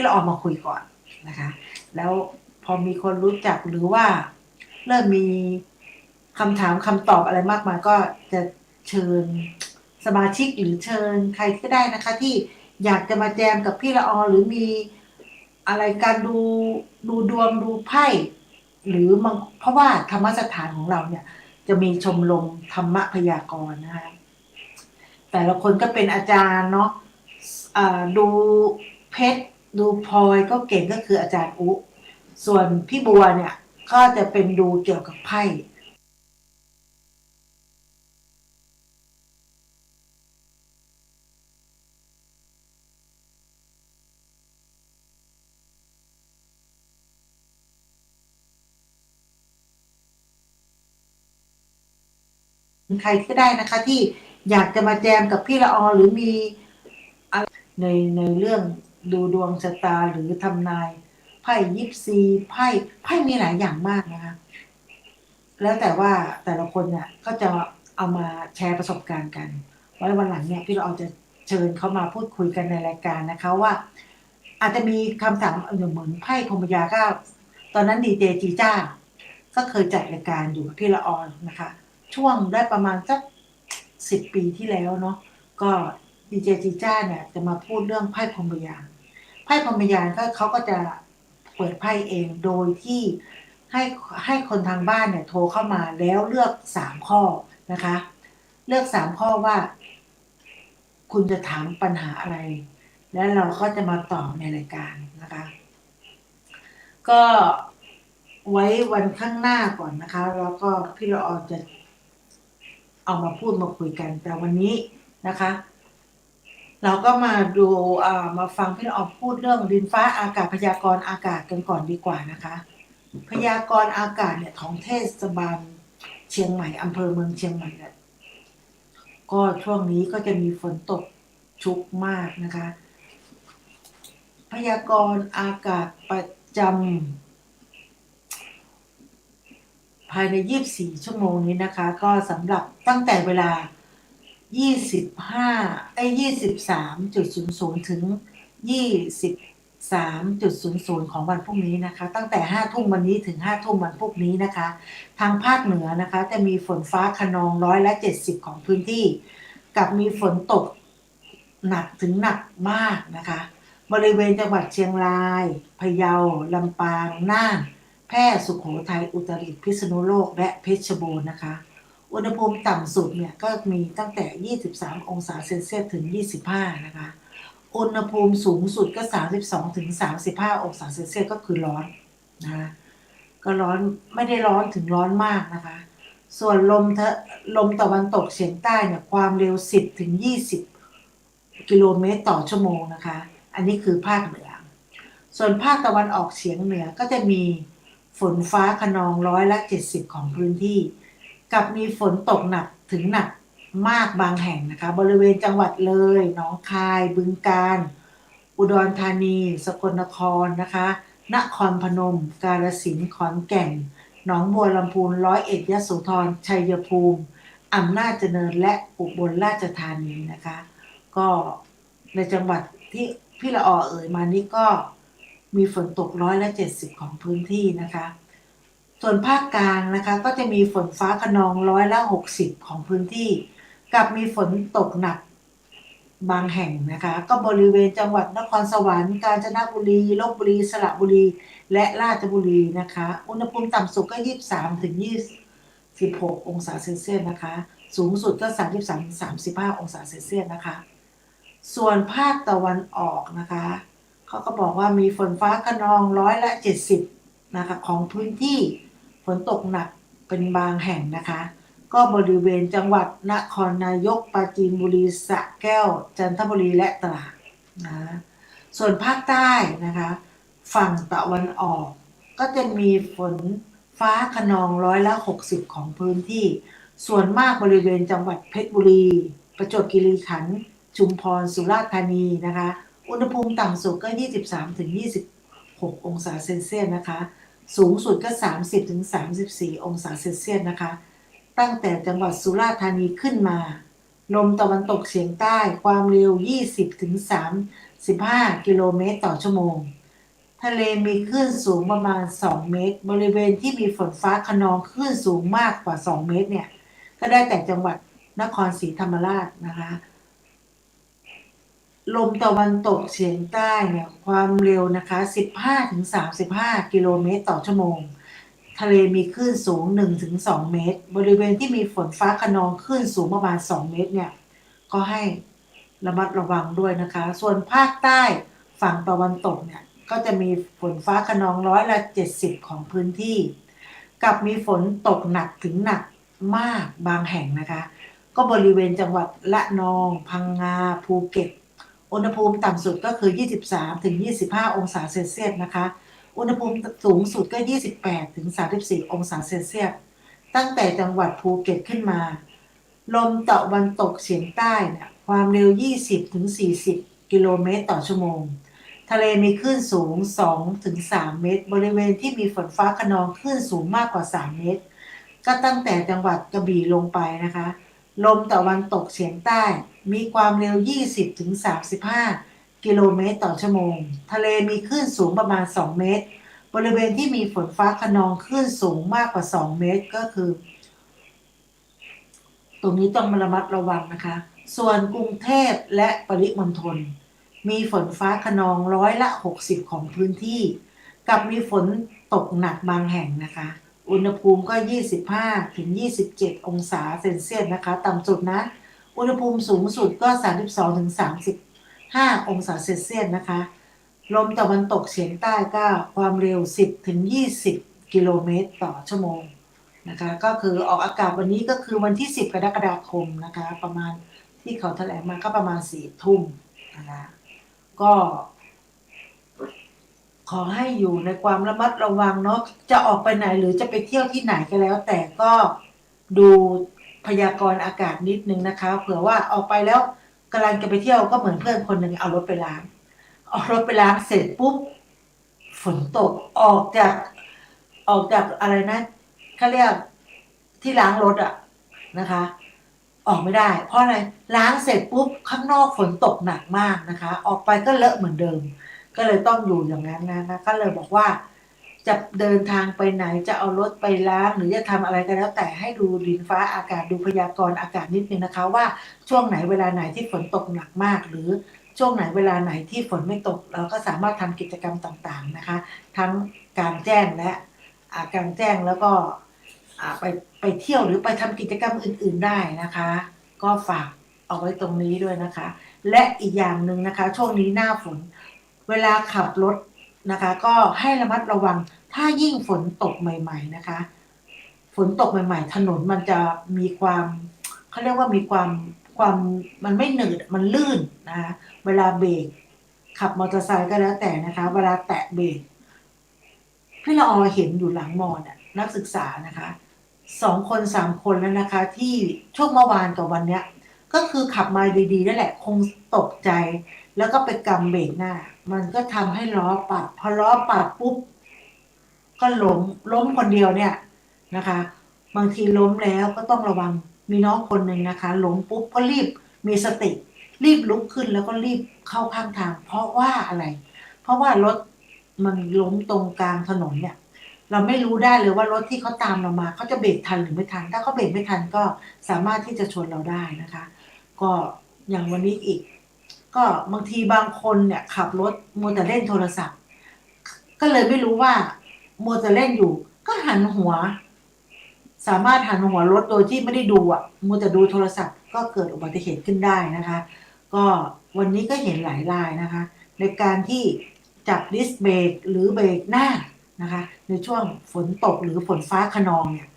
ละออมาคุยก่อนนะคะแล้วพอมีคนรู้จักหรือว่าเริ่มมีคำถามคำตอบอะไรมากมายก็จะเชิญสมาชิกหรือเชิญใครก็ได้นะคะที่อยากจะมาแจมกับพี่ละออหรือมีอะไรการดูดวงดูไพ่หรือมันเพราะว่าธรรมสถานของเราเนี่ยจะมีชมรมธรรมพยากรณ์นะคะแต่ละคนก็เป็นอาจารย์เนาะดูเพชรดูพลอยก็เก่งก็คืออาจารย์อุส่วนพี่บัวเนี่ยก็จะเป็นดูเกี่ยวกับไพ่ใครก็ได้นะคะที่อยากจะมาแจมกับพี่ละออหรือมีในเรื่องดูดวงชะตาหรือทำนายไพ่ยิปซีไพ่มีหลายอย่างมากนะคะแล้วแต่ว่าแต่ละคนเนี่ยก็จะเอามาแชร์ประสบการณ์กันไว้วันหลังเนี่ยพี่ละออจะเชิญเขามาพูดคุยกันในรายการนะคะว่าอาจจะมีคำถามเหมือนไพ่พรหมยาก็ตอนนั้นดีเจจีจ้าก็เคยจัดรายการอยู่กับพี่ละออนนะคะช่วงได้ประมาณสัก10 ปีที่แล้วเนาะก็ดีเจจีจ้าเนี่ยจะมาพูดเรื่องไพ่พรหมยานไพ่พรหมยานก็เขาก็จะเปิดไพ่เองโดยที่ให้ให้คนทางบ้านเนี่ยโทรเข้ามาแล้วเลือก3 ข้อนะคะเลือก3 ข้อว่าคุณจะถามปัญหาอะไรแล้วเราก็จะมาตอบในรายการนะคะก็ไว้วันข้างหน้าก่อนนะคะแล้วก็พี่ละออนจะเอามาพูดมาคุยกันแต่วันนี้นะคะเราก็มาดูมาฟังพี่ละออนพูดเรื่องดินฟ้าอากาศพยากรณ์อากาศกันก่อนดีกว่านะคะพยากรณ์อากาศเนี่ยของเทศบาลเชียงใหม่อำเภอเมืองเชียงใหม่เนี่ยก็ช่วงนี้ก็จะมีฝนตกชุกมากนะคะพยากรณ์อากาศประจำภายใน24 ชั่วโมงนี้นะคะก็สำหรับตั้งแต่เวลา2523.00ถึง23.00ของวันพรุ่งนี้นะคะตั้งแต่5 ทุ่มวันนี้ถึง5 ทุ่มวันพรุ่งนี้นะคะทางภาคเหนือนะคะจะมีฝนฟ้าคะนอง70%ของพื้นที่กับมีฝนตกหนักถึงหนักมากนะคะบริเวณจังหวัดเชียงรายพะเยาลำปางน่านแพร่สุโขทัยอุตรดิตถ์พิษณุโลกและเพชรบูรณ์นะคะ อุณหภูมิต่ำสุดเนี่ยก็มีตั้งแต่23 องศาเซนเซียสถึง25นะคะอุณหภูมิสูงสุดก็32ถึง35 องศาเซนเซียสก็คือร้อนนะคะก็ร้อนไม่ได้ร้อนถึงร้อนมากนะคะส่วนลมตะวันตกเฉียงใต้เนี่ยความเร็ว10ถึง20กิโลเมตรต่อชั่วโมงนะคะอันนี้คือภาคเหนือส่วนภาคตะวันออกเฉียงเหนือก็จะมีฝนฟ้าคะนอง70%ของพื้นที่ กับมีฝนตกหนักถึงหนักมากบางแห่งนะคะบริเวณจังหวัดเลยหนองคายบึงกาฬอุดรธานีสกลนครนะคะนครพนมกาฬสินธุ์ขอนแก่นหนองบัวลำพู101ยโสธรชัยภูมิอำนาจเจริญและอุบลราชธานีนะคะก็ในจังหวัดที่พี่ละออเอ่ยมานี้ก็มีฝนตก70%ของพื้นที่นะคะส่วนภาคกลางนะคะก็จะมีฝนฟ้าคะนอง60%ของพื้นที่กับมีฝนตกหนักบางแห่งนะคะก็บริเวณจังหวัดนครสวรรค์กาญจนบุรีลพบุรีสระบุรีและราชบุรีนะคะอุณหภูมิต่ำสุดก็23ถึง26องศาเซนเซียสนะคะสูงสุดก็33ถึง35องศาเซนเซียสนะคะส่วนภาคตะวันออกนะคะเขาก็บอกว่ามีฝนฟ้าคะนอง70%นะคะของพื้นที่ฝนตกหนักเป็นบางแห่งนะคะก็บริเวณจังหวัดนครนายกปราจีนบุรีสระแก้วจันทบุรีและตราดนะส่วนภาคใต้นะคะฝั่งตะวันออกก็จะมีฝนฟ้าคะนอง60%ของพื้นที่ส่วนมากบริเวณจังหวัดเพชรบุรีประจวบคีรีขันธ์ชุมพรสุราษฎร์ธานีนะคะอุณหภูมิต่ำสุดก็23ถึง26องศาเซนเซียสนะคะสูงสุดก็30ถึง34องศาเซนเซียสนะคะตั้งแต่จังหวัดสุราษฎร์ธานีขึ้นมาลมตะวันตกเฉียงใต้ความเร็ว20ถึง 15กิโลเมตรต่อชั่วโมงทะเลมีคลื่นสูงประมาณ2เมตรบริเวณที่มีฝนฟ้าคะนองคลื่นสูงมากกว่า2เมตรเนี่ยก็ได้แต่จังหวัดนครศรีธรรมราชนะคะลมตะวันตกเฉียงใต้เนี่ยความเร็วนะคะ15 ถึง 35กิโลเมตรต่อชั่วโมงทะเลมีคลื่นสูง1 ถึง 2เมตรบริเวณที่มีฝนฟ้าคะนองคลื่นสูงประมาณ2เมตรเนี่ยก็ให้ระมัดระวังด้วยนะคะส่วนภาคใต้ฝั่งตะวันตกเนี่ยก็จะมีฝนฟ้าคะนอง70%ของพื้นที่กับมีฝนตกหนักถึงหนักมากบางแห่งนะคะก็บริเวณจังหวัดละนองพังงาภูเก็ตอุณหภูมิต่ำสุดก็คือ23 ถึง 25องศาเซลเซียสนะคะอุณหภูมิสูงสุดก็28 ถึง 34องศาเซลเซียสตั้งแต่จังหวัดภูเก็ตขึ้นมาลมตะวันตกเฉียงใต้เนี่ยความเร็ว20 ถึง 40กิโลเมตรต่อชั่วโมงทะเลมีคลื่นสูง2 ถึง 3เมตรบริเวณที่มีฝนฟ้าคะนองคลื่นสูงมากกว่า3เมตรก็ตั้งแต่จังหวัดกระบี่ลงไปนะคะลมตะวันตกเฉียงใต้มีความเร็ว20 ถึง 35กิโลเมตรต่อชั่วโมงทะเลมีคลื่นสูงประมาณ2เมตรบริเวณที่มีฝนฟ้าคะนองคลื่นสูงมากกว่า2เมตรก็คือตรงนี้ต้องระมัดระวังนะคะส่วนกรุงเทพและปริมณฑลมีฝนฟ้าคะนอง60%ของพื้นที่กับมีฝนตกหนักบางแห่งนะคะอุณหภูมิก็25 ถึง 27องศาเซลเซียสนะคะต่ำสุดนะอุณหภูมิสูงสุดก็32 ถึง 35องศาเซลเซียสนะคะลมตะวันตกเฉียงใต้ก็ความเร็ว10 ถึง 20กิโลเมตรต่อชั่วโมงนะคะก็คือออกอากาศวันนี้ก็คือวันที่10กรกฎาคมนะคะประมาณที่เขาแถลงมาก็ประมาณ4ทุ่มนะคะก็ขอให้อยู่ในความระมัดระวังเนาะจะออกไปไหนหรือจะไปเที่ยวที่ไหนก็แล้วแต่ก็ดูพยากรณ์อากาศนิดนึงนะคะเผื่อว่าออกไปแล้วกำลังจะไปเที่ยวก็เหมือนเพื่อนคนหนึ่งเอารถไปล้างเสร็จปุ๊บฝนตกออกจากอะไรนะเขาเรียกที่ล้างรถอะนะคะออกไม่ได้เพราะอะไรล้างเสร็จปุ๊บข้างนอกฝนตกหนักมากนะคะออกไปก็เลอะเหมือนเดิมก็เลยต้องอยู่อย่างนั้นนะคะก็เลยบอกว่าจะเดินทางไปไหนจะเอารถไปล้างหรือจะทำอะไรก็แล้วแต่ให้ดูดินฟ้าอากาศดูพยากรณ์อากาศนิดนึงนะคะว่าช่วงไหนเวลาไหนที่ฝนตกหนักมากหรือช่วงไหนเวลาไหนที่ฝนไม่ตกเราก็สามารถทำกิจกรรมต่างๆนะคะทั้งกลางแจ้งและกลางแจ้งแล้วก็ไปเที่ยวหรือไปทำกิจกรรมอื่นๆได้นะคะก็ฝากเอาไว้ตรงนี้ด้วยนะคะและอีกอย่างหนึ่งนะคะช่วงนี้หน้าฝนเวลาขับรถนะคะก็ให้ระมัดระวังถ้ายิ่งฝนตกใหม่ๆนะคะฝนตกใหม่ๆถนนมันจะมีความเขาเรียกว่ามีความมันไม่หนืดมันลื่นนะคะเวลาเบรกขับมอเตอร์ไซค์ก็แล้วแต่นะคะเวลาแตะเบรกพี่ละออเห็นอยู่หลังมอน่ะนักศึกษานะคะ2 คน 3 คนแล้วนะคะที่ช่วงเมื่อวานกับวันเนี้ยก็คือขับมาดีๆนั่นแหละคงตกใจแล้วก็ไปกำเบรกหน้ามันก็ทำให้ล้อปัดพอล้อปัดปุ๊บก็ล้มคนเดียวเนี่ยนะคะบางทีล้มแล้วก็ต้องระวังมีน้องคนหนึ่งนะคะล้มปุ๊บก็รีบมีสติรีบลุกขึ้นแล้วก็รีบเข้าข้างทางเพราะว่าอะไรเพราะว่ารถมันล้มตรงกลางถนนเนี่ยเราไม่รู้ได้เลยว่ารถที่เขาตามเรามาเขาจะเบรกทันหรือไม่ทันถ้าเขาเบรกไม่ทันก็สามารถที่จะชนเราได้นะคะก็อย่างวันนี้อีกก็บางทีบางคนเนี่ยขับรถมัวแต่เล่นโทรศัพท์ก็เลยไม่รู้ว่ามัวแต่เล่นอยู่ก็หันหัวสามารถหันหัวรถโดยที่ไม่ได้ดูอ่ะมัวแต่ดูโทรศัพท์ก็เกิดอุบัติเหตุขึ้นได้นะคะก็วันนี้ก็เห็นหลายรายนะคะในการที่จับดิสเบรกหรือเบรกหน้านะคะในช่วงฝนตกหรือฝนฟ้าคะนองเนี่ย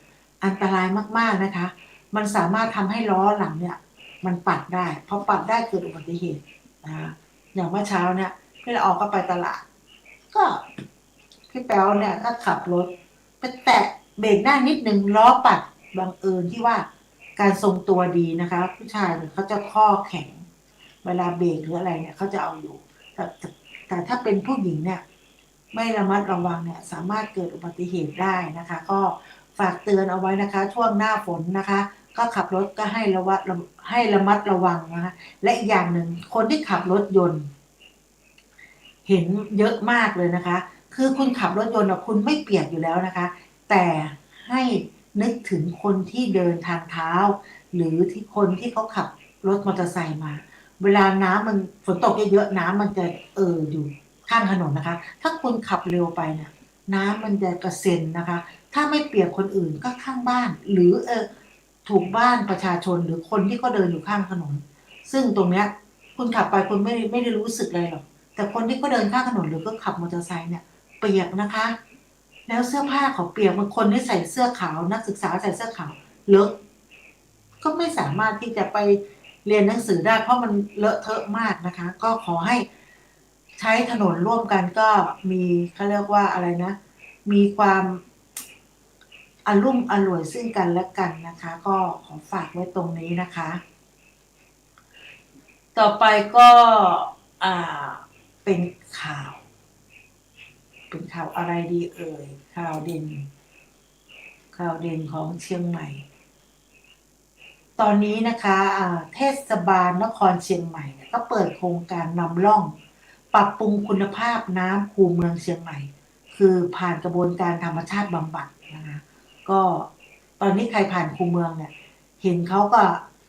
อันตรายมากๆนะคะมันสามารถทำให้ล้อหลังเนี่ยมันปัดได้พอปัดได้เกิดอุบัติเหตุนะคะอย่างเมื่อเช้าเนี่ยพี่ละออก็ไปตลาดก็พี่แป๊วเนี่ยก็ขับรถไปแตะเบรกหน้านิดนึงล้อปัดบังเอิญที่ว่าการทรงตัวดีนะคะผู้ชายเนี่ยเขาจะข้อแข็งเวลาเบรกหรืออะไรเนี่ยเขาจะเอาอยู่แต่ถ้าเป็นผู้หญิงเนี่ยไม่ระมัดระวังเนี่ยสามารถเกิดอุบัติเหตุได้นะคะก็ฝากเตือนเอาไว้นะคะช่วงหน้าฝนนะคะก็ขับรถก็ให้ระมัดระวังนะคะและอีกอย่างหนึ่งคนที่ขับรถยนต์ เห็นเยอะมากเลยนะคะคือคุณขับรถยนต์คุณไม่เปียกอยู่แล้วนะคะแต่ให้นึกถึงคนที่เดินทางเท้าหรือที่คนที่เขาขับรถมอเตอร์ไซค์มาเวลาน้ำมันฝนตกเยอะๆน้ำมันจะอยู่ข้างถนนนะคะถ้าคุณขับเร็วไปเนี่ยน้ำมันจะกระเซ็นนะคะถ้าไม่เปียกคนอื่นก็ข้างบ้านหรือถูกบ้านประชาชนหรือคนที่เขาเดินอยู่ข้างถนนซึ่งตรงเนี้ยคุณขับไปคุณไม่ได้รู้สึกอะไรหรอก แต่คนที่เขาเดินข้างถนนหรือก็ขับมอเตอร์ไซค์เนี่ยเปียกนะคะแล้วเสื้อผ้าเขาเปียกบางคนที่ใส่เสื้อขาวนักศึกษาใส่เสื้อขาวเลอะก็ไม่สามารถที่จะไปเรียนหนังสือได้เพราะมันเลอะเทอะมากนะคะก็ขอให้ใช้ถนนร่วมกันก็มีเขาเรียกว่าอะไรนะมีความอารมณ์อร่วยซึ่งกันและกันนะคะก็ขอฝากไว้ตรงนี้นะคะต่อไปก็อ่าเป็นข่าว เป็นข่าวอะไรดีเอ่ยข่าวเด่นของเชียงใหม่ตอนนี้นะคะเทศบาลนครเชียงใหม่เนี่ยก็เปิดโครงการนำร่องปรับปรุงคุณภาพน้ำคูเมืองเชียงใหม่คือผ่านกระบวนการธรรมชาติบำบัดนะคะก็ตอนนี้ใครผ่านคูเมืองเนี่ยเห็นเขาก็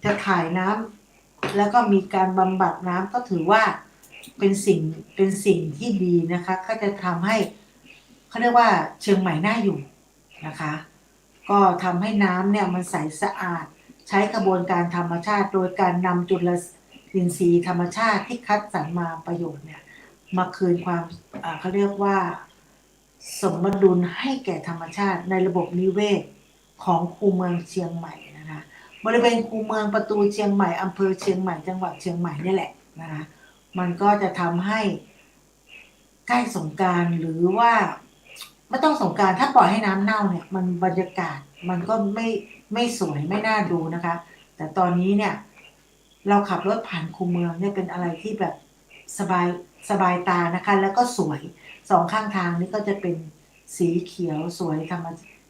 จะถ่ายน้ำแล้วก็มีการบำบัดน้ำก็ถือว่าเป็นสิ่งเป็นสิ่งที่ดีนะคะก็จะทำให้ เขาเรียกว่าเชียงใหม่น่าอยู่นะคะก็ทำให้น้ำเนี่ยมันใสสะอาดใช้กระบวนการธรรมชาติโดยการนำจุลอินทรีย์ธรรมชาติที่คัดสรรมาประโยชน์เนี่ยมาคืนความเขาเรียกว่าสมดุลให้แก่ธรรมชาติในระบบนิเวศของคูเมืองเชียงใหม่นะคะบริเวณคูเมืองประตูเชียงใหม่อำเภอเชียงใหม่จังหวัดเชียงใหม่นี่แหละนะคะมันก็จะทำให้ใกล้สงกรานต์หรือว่า ไม่ต้องสงกรานต์ถ้าปล่อยให้น้ำเน่าเนี่ยมันบรรยากาศมันก็ไม่สวยไม่น่าดูนะคะแต่ตอนนี้เนี่ยเราขับรถผ่านคูเมืองเนี่ยเป็นอะไรที่แบบสบายสบายตานะคะแล้วก็สวยสองข้างทางนี่ก็จะเป็นสีเขียวสวย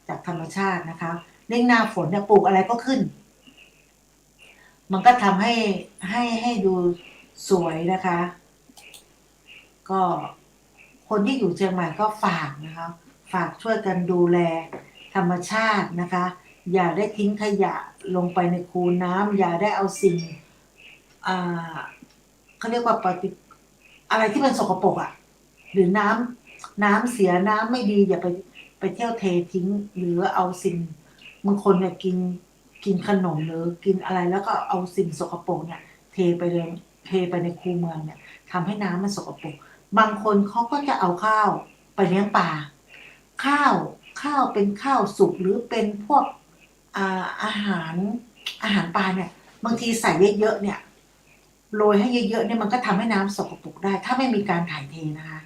จากธรรมชาตินะคะเร่งหน้าฝนเนี่ยปลูกอะไรก็ขึ้นมันก็ทำให้ดูสวยนะคะก็คนที่อยู่เชียงใหม่ก็ฝากนะคะฝากช่วยกันดูแลธรรมชาตินะคะอย่าได้ทิ้งขยะลงไปในคูน้ำอย่าได้เอาสิ่งอ่าเขาเรียกว่าปฏิอะไรที่มันสกปรกอ่ะหรือน้ำเสียน้ำไม่ดีอย่าไปเที่ยวเททิ้งหรือเอาสิ่งบางคนเนี่ยกินขนมหรือกินอะไรแล้วก็เอาสิ่งสกปรกเนี่ยเทไปเลยเทไปในคูเมืองเนี่ยทำให้น้ำมันสกปรก บางคนเขาก็จะเอาข้าวไปเลี้ยงปลาข้าวข้าวเป็นข้าวสุกหรือเป็นพวกอาหารอาหารปลาเนี่ยบางทีใส่เยอะๆเนี่ยโรยให้เยอะๆเนี่ยมันก็ทำให้น้ำสกปรกได้ถ้าไม่มีการถ่ายเทนะคะ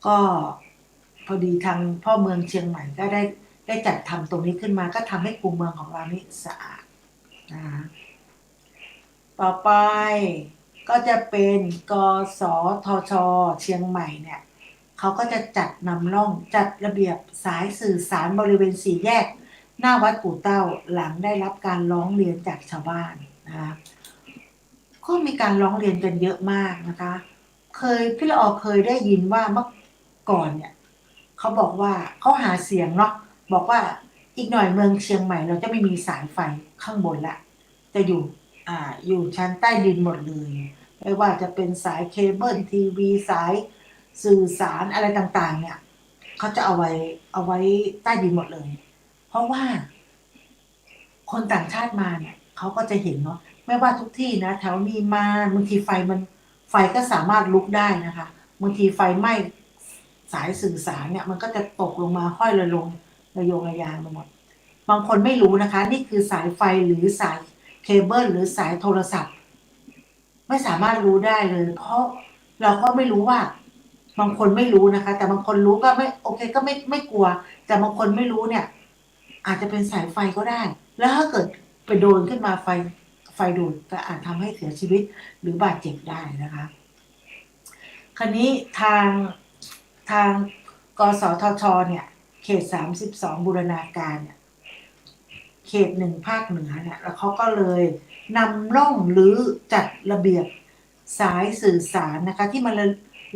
ก็พอดีทางพ่อเมืองเชียงใหม่ก็ได้จัดทำตรงนี้ขึ้นมาก็ทำให้คูเมืองของเรานี่สะอาดนะคะต่อไปก็จะเป็นกสทชเชียงใหม่เนี่ย เขาก็จะจัดนำร่องจัดระเบียบสายสื่อสารบริเวณสี่แยกหน้าวัดปู่เต้าหลังได้รับการร้องเรียนจากชาวบ้านนะคะก็มีการร้องเรียนกันเยอะมากนะคะพี่ละออเคยได้ยินว่าเมื่อก่อนเนี่ยเขาบอกว่าเขาหาเสียงเนาะบอกว่าอีกหน่อยเมืองเชียงใหม่เราจะไม่มีสายไฟข้างบนละจะอยู่ชั้นใต้ดินหมดเลยไม่ว่าจะเป็นสายเคเบิลทีวีสาย สื่อสารอะไรต่างๆเนี่ยเขาจะเอาไว้ใต้ดินหมดเลยเพราะว่าคนต่างชาติมาเนี่ยเขาก็จะเห็นเนาะไม่ว่าทุกที่นะแถวนี้มาบางทีไฟก็สามารถลุกได้นะคะบางทีไฟไหม้สายสื่อสารเนี่ยมันก็จะตกลงมาห้อยระลงระโยงระยางไปหมดบางคนไม่รู้นะคะนี่คือสายไฟหรือสายเคเบิลหรือสายโทรศัพท์ ไม่สามารถรู้ได้เลยเพราะเราก็ไม่รู้ว่าบางคนไม่รู้นะคะแต่บางคนรู้ก็ไม่โอเคก็ไม่กลัวแต่บางคนไม่รู้เนี่ยอาจจะเป็นสายไฟก็ได้แล้วถ้าเกิดไปโดนขึ้นมาไฟดูดก็อาจทำให้เสียชีวิตหรือบาดเจ็บได้นะคะคราวนี้ทางกสทชเนี่ยเขต32บูรณาการเนี่ย เขตหนึ่งภาคเหนือเนี่ยแล้วเขาก็เลยนำร่องหรือจัดระเบียบสายสื่อสารนะคะที่มัน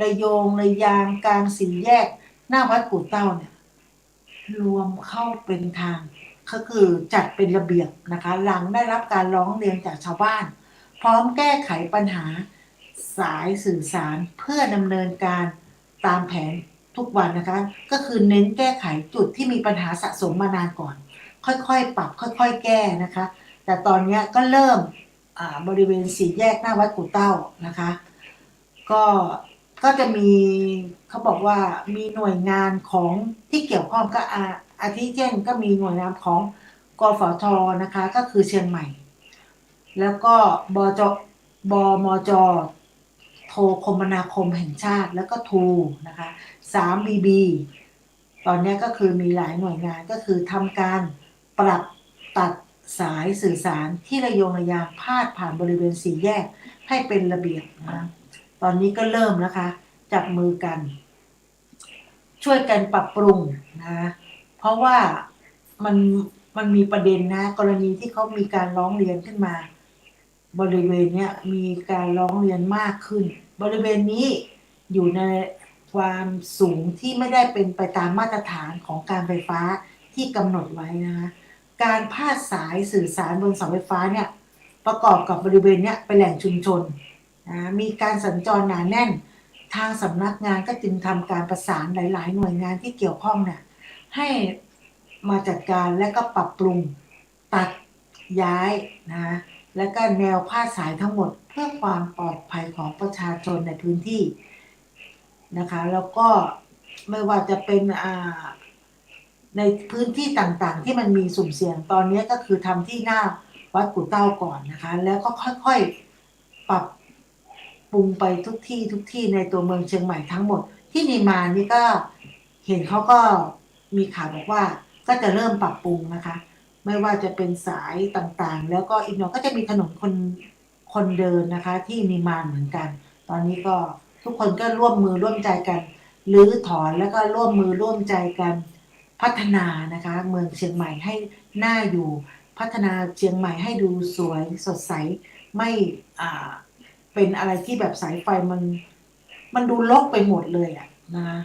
ระโยงระยางกลางสี่แยกหน้าวัดกู่เต้าเนี่ยรวมเข้าเป็นทางก็คือจัดเป็นระเบียบนะคะหลังได้รับการร้องเรียนจากชาวบ้านพร้อมแก้ไขปัญหาสายสื่อสารเพื่อดำเนินการตามแผนทุกวันนะคะก็คือเน้นแก้ไขจุดที่มีปัญหาสะสมมานานก่อนค่อยๆปรับค่อยๆแก้นะคะแต่ตอนนี้ก็เริ่มบริเวณสี่แยกหน้าวัดกู่เต้านะคะก็ก็จะมีเขาบอกว่ามีหน่วยงานของที่เกี่ยวข้องก็อาทิเช่นก็มีหน่วยงานของกฟทนะคะก็คือเชียงใหม่แล้วก็บมจโทรคมนาคมแห่งชาติแล้วก็ทูนะคะ3BB ตอนนี้ก็คือมีหลายหน่วยงานก็คือทำการปรับตัดสายสื่อสารที่ระโยงระยางพาดผ่านบริเวณสี่แยกให้เป็นระเบียบนะตอนนี้ก็เริ่มนะคะจับมือกันช่วยกันปรับปรุงนะเพราะว่ามันมันมีประเด็นนะกรณีที่เขามีการร้องเรียนขึ้นมาบริเวณเนี้ยมีการร้องเรียนมากขึ้นบริเวณนี้อยู่ในความสูงที่ไม่ได้เป็นไปตามมาตรฐานของการไฟฟ้าที่กำหนดไว้นะคะการพาดสายสื่อสารบนเสาไฟฟ้าเนี่ยประกอบกับบริเวณเนี้ยเป็นแหล่งชุมชนนะมีการสัญจรหนาแน่นทางสำนักงานก็จึงทำการประสานหลายๆหน่วยงานที่เกี่ยวข้องเนี่ยให้มาจัดการและก็ปรับปรุงตัดย้ายนะและก็แนวพาดสายทั้งหมดเพื่อความปลอดภัยของประชาชนในพื้นที่นะคะแล้วก็ไม่ว่าจะเป็นในพื้นที่ต่างๆที่มันมีสุ่มเสี่ยงตอนนี้ก็คือทำที่หน้าวัดกู่เต้าก่อนนะคะแล้วก็ค่อยๆปรับปรุงไปทุกที่ในตัวเมืองเชียงใหม่ทั้งหมดที่นิมานนี่ก็เห็นเขาก็มีข่าวบอกว่าก็จะเริ่มปรับปรุงนะคะไม่ว่าจะเป็นสายต่างๆแล้วก็อีกหน่อยก็จะมีถนนคนเดินนะคะที่นิมานเหมือนกันตอนนี้ก็ทุกคนก็ร่วมมือร่วมใจกันรื้อถอนแล้วก็ร่วมมือร่วมใจกันพัฒนานะคะเมืองเชียงใหม่ให้น่าอยู่พัฒนาเชียงใหม่ให้ดูสวยสดใสไม่อ่าเป็นอะไรที่แบบสายไฟมันดูรกไปหมดเลยอ่ะนะคะ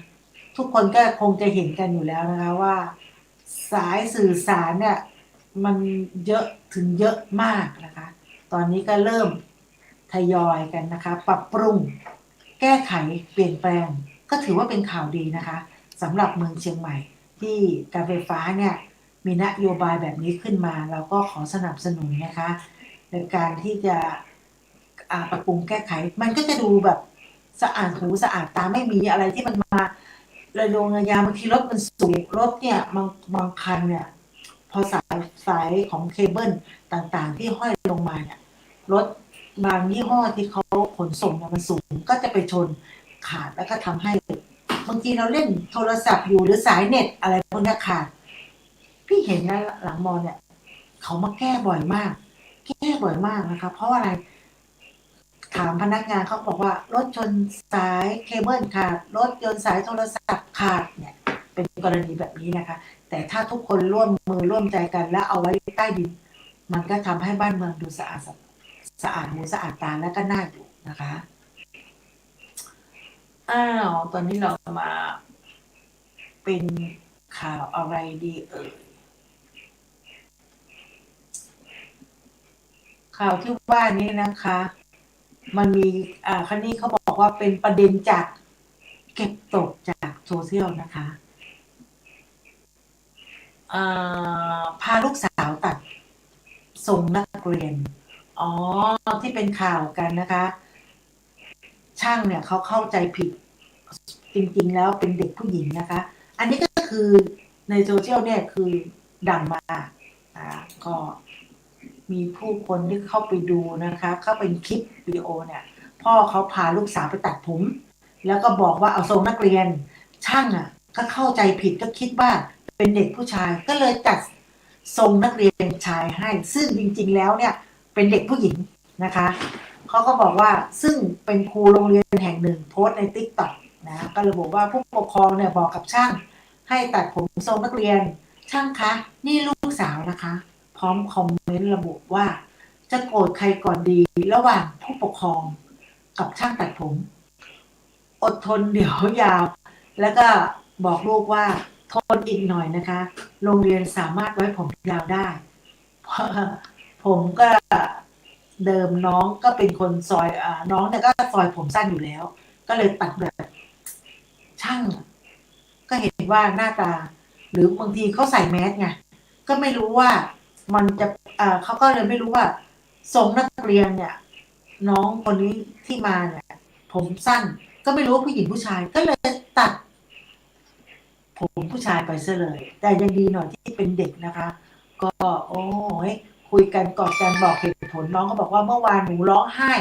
ทุกคนก็คงจะเห็นกันอยู่แล้วนะคะว่าสายสื่อสารเนี่ยมันเยอะถึงเยอะมากนะคะตอนนี้ก็เริ่มทยอยกันนะคะปรับปรุงแก้ไขเปลี่ยนแปลงก็ถือว่าเป็นข่าวดีนะคะสำหรับเมืองเชียงใหม่ที่การไฟฟ้าเนี่ยมีนโยบายแบบนี้ขึ้นมาเราก็ขอสนับสนุนนะคะในการที่จะปรับปรุงแก้ไขมันก็จะดูแบบสะอาดหูสะอาดตาไม่มีอะไรที่มันมาระโยงระยางบางทีรถมันสูงรถเนี่ยบางคันเนี่ยพอสายของเคเบิลต่างๆที่ห้อยลงมาเนี่ยรถบางยี่ห้อที่เขาขนส่งเนี่ยมันสูงก็จะไปชนขาดแล้วก็ทำให้บางทีเราเล่นโทรศัพท์อยู่หรือสายเน็ตอะไรพวกนี้ขาดพี่เห็นนะหลังมอเนี่ยเขามาแก้บ่อยมากแก้บ่อยมากนะคะเพราะอะไรถามพนักงานเขาบอกว่ารถชนสายเคเบิลขาดรถยนต์สายโทรศัพท์ขาดเนี่ยเป็นกรณีแบบนี้นะคะแต่ถ้าทุกคนร่วมมือร่วมใจกันแล้วเอาไว้ใต้ดินมันก็ทำให้บ้านเมืองดูสะอาดหูสะอาดตาและก็น่าอยู่นะคะตอนนี้เรามาเป็นข่าวอะไรดีข่าวที่ว่านี้นะคะมันมีคันนี้เขาบอกว่าเป็นประเด็นจากเก็บตกจากโซเชียลนะคะพาลูกสาวตัดทรงนักเรียนอ๋อที่เป็นข่าวกันนะคะช่างเนี่ยเขาเข้าใจผิดจริงๆแล้วเป็นเด็กผู้หญิงนะคะอันนี้ก็คือในโซเชียลเนี่ยคือดังมากก็มีผู้คนที่เข้าไปดูนะคะเข้าเป็นคลิปวิดีโอเนี่ยพ่อเขาพาลูกสาวไปตัดผมแล้วก็บอกว่าเอาทรงนักเรียนช่างก็เข้าใจผิดก็คิดว่าเป็นเด็กผู้ชายก็เลยจัดทรงนักเรียนชายให้ซึ่งจริงๆแล้วเนี่ยเป็นเด็กผู้หญิงนะคะเขาก็บอกว่าซึ่งเป็นครูโรงเรียนแห่งหนึ่งโพสต์ใน TikTok นะก็ระบุว่าผู้ปกครองเนี่ยบอกกับช่างให้ตัดผมทรงนักเรียนช่างคะนี่ลูกสาวนะคะพร้อมคอมเมนต์ระบุว่าจะโกรธใครก่อนดีระหว่างผู้ปกครองกับช่างตัดผม อดทนเดี๋ยวยาวแล้วก็บอกลูกว่าทนอีกหน่อยนะคะโรงเรียนสามารถไว้ผมยาวได้เพราะผมก็เดิมน้องก็เป็นคนซอยน้องเนี่ยก็ซอยผมสั้นอยู่แล้วก็เลยตัดแบบช่างก็เห็นว่าหน้าตาหรือบางทีเขาใส่แมสไงก็ไม่รู้ว่ามันจะเขาก็เลยไม่รู้ว่าทรงนักเรียนเนี่ยน้องคนนี้ที่มาเนี่ยผมสั้นก็ไม่รู้ว่าผู้หญิงผู้ชายก็เลยตัดผมผู้ชายไปซะเลยแต่ยังดีหน่อยที่เป็นเด็กนะคะก็โอ้ยคุยกันกอดกันบอกเหตุผลน้องก็บอกว่าเมื่อวานหนูร้องไห้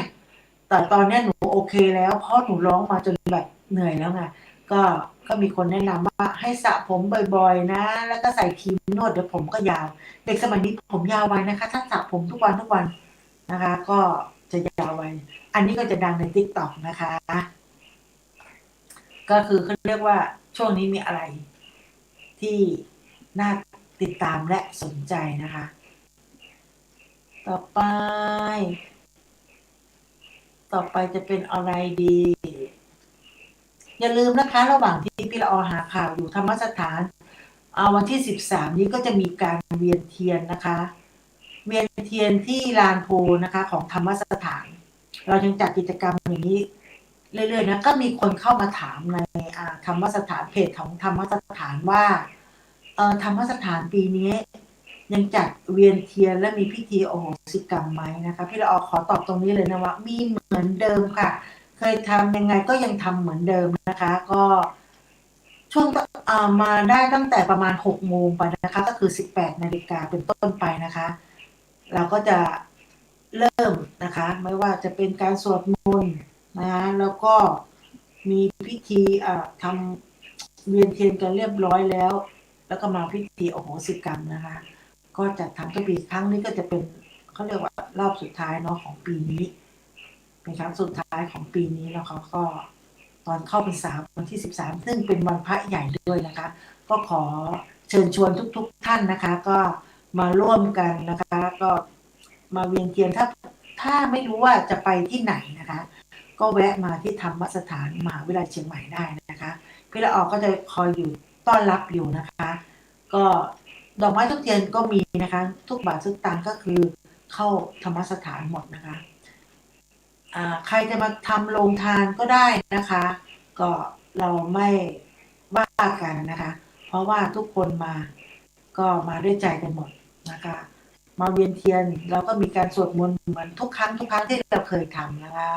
แต่ตอนนี้หนูโอเคแล้วเพราะหนูร้องมาจนแบบเหนื่อยแล้วไงก็ก็มีคนแนะนำว่าให้สระผมบ่อยๆนะแล้วก็ใส่ครีมนวดเดี๋ยวผมก็ยาวเด็กสมัยนี้ผมยาวไวนะคะถ้าสระผมทุกวันนะคะก็จะยาวไวอันนี้ก็จะดังใน TikTok นะคะก็คือเขาเรียกว่าช่วงนี้มีอะไรที่น่าติดตามและสนใจนะคะต่อไปจะเป็นอะไรดีอย่าลืมนะคะระหว่างที่พี่ละออหาข่าวอยู่ธรรมสถานวันที่13นี้ก็จะมีการเวียนเทียนนะคะเวียนเทียนที่ลานโพนะคะของธรรมสถานเรายังจัดกิจกรรมอย่างนี้เรื่อยๆนะก็มีคนเข้ามาถามในธรรมสถานเพจของธรรมสถานว่าธรรมสถานปีนี้ยังจัดเวียนเทียนและมีพิธีโอโหสิกรรมไหมนะคะพี่ละออขอตอบตรงนี้เลยนะว่ามีเหมือนเดิมค่ะเคยทำยังไงก็ยังทำเหมือนเดิมนะคะก็ช่วงมาได้ตั้งแต่ประมาณ6 โมงไปนะคะก็คือ18 นาฬิกาเป็นต้นไปนะคะเราก็จะเริ่มนะคะไม่ว่าจะเป็นการสวดมนต์นะคะแล้วก็มีพิธีทำเวียนเทียนกันเรียบร้อยแล้วแล้วก็มาพิธีโอโหสิกรรมนะคะก็จะทำทุกปีครั้งนี้ก็จะเป็นเขาเรียกว่ารอบสุดท้ายเนาะของปีนี้เป็นครั้งสุดท้ายของปีนี้แล้วเขาก็ตอนเข้าพรรษาวันที่13ซึ่งเป็นวันพระใหญ่ด้วยนะคะก็ขอเชิญชวนทุกท่านนะคะก็มาร่วมกันนะคะก็มาเวียนเทียนถ้าไม่รู้ว่าจะไปที่ไหนนะคะก็แวะมาที่ธรรมสถานมหาวิทยาลัยเชียงใหม่ได้นะคะพี่ละออก็จะคอยอยู่ต้อนรับอยู่นะคะก็ดอกไม้ทุกเทียนก็มีนะคะทุกบาททุกตังค์ก็คือเข้าธรรมสถานหมดนะคะใครจะมาทำโรงทานก็ได้นะคะก็เราไม่ว่ากันนะคะเพราะว่าทุกคนมาก็มาด้วยใจกันหมดนะคะมาเวียนเทียนเราก็มีการสวดมนต์เหมือนทุกครั้งที่เราเคยทำนะคะ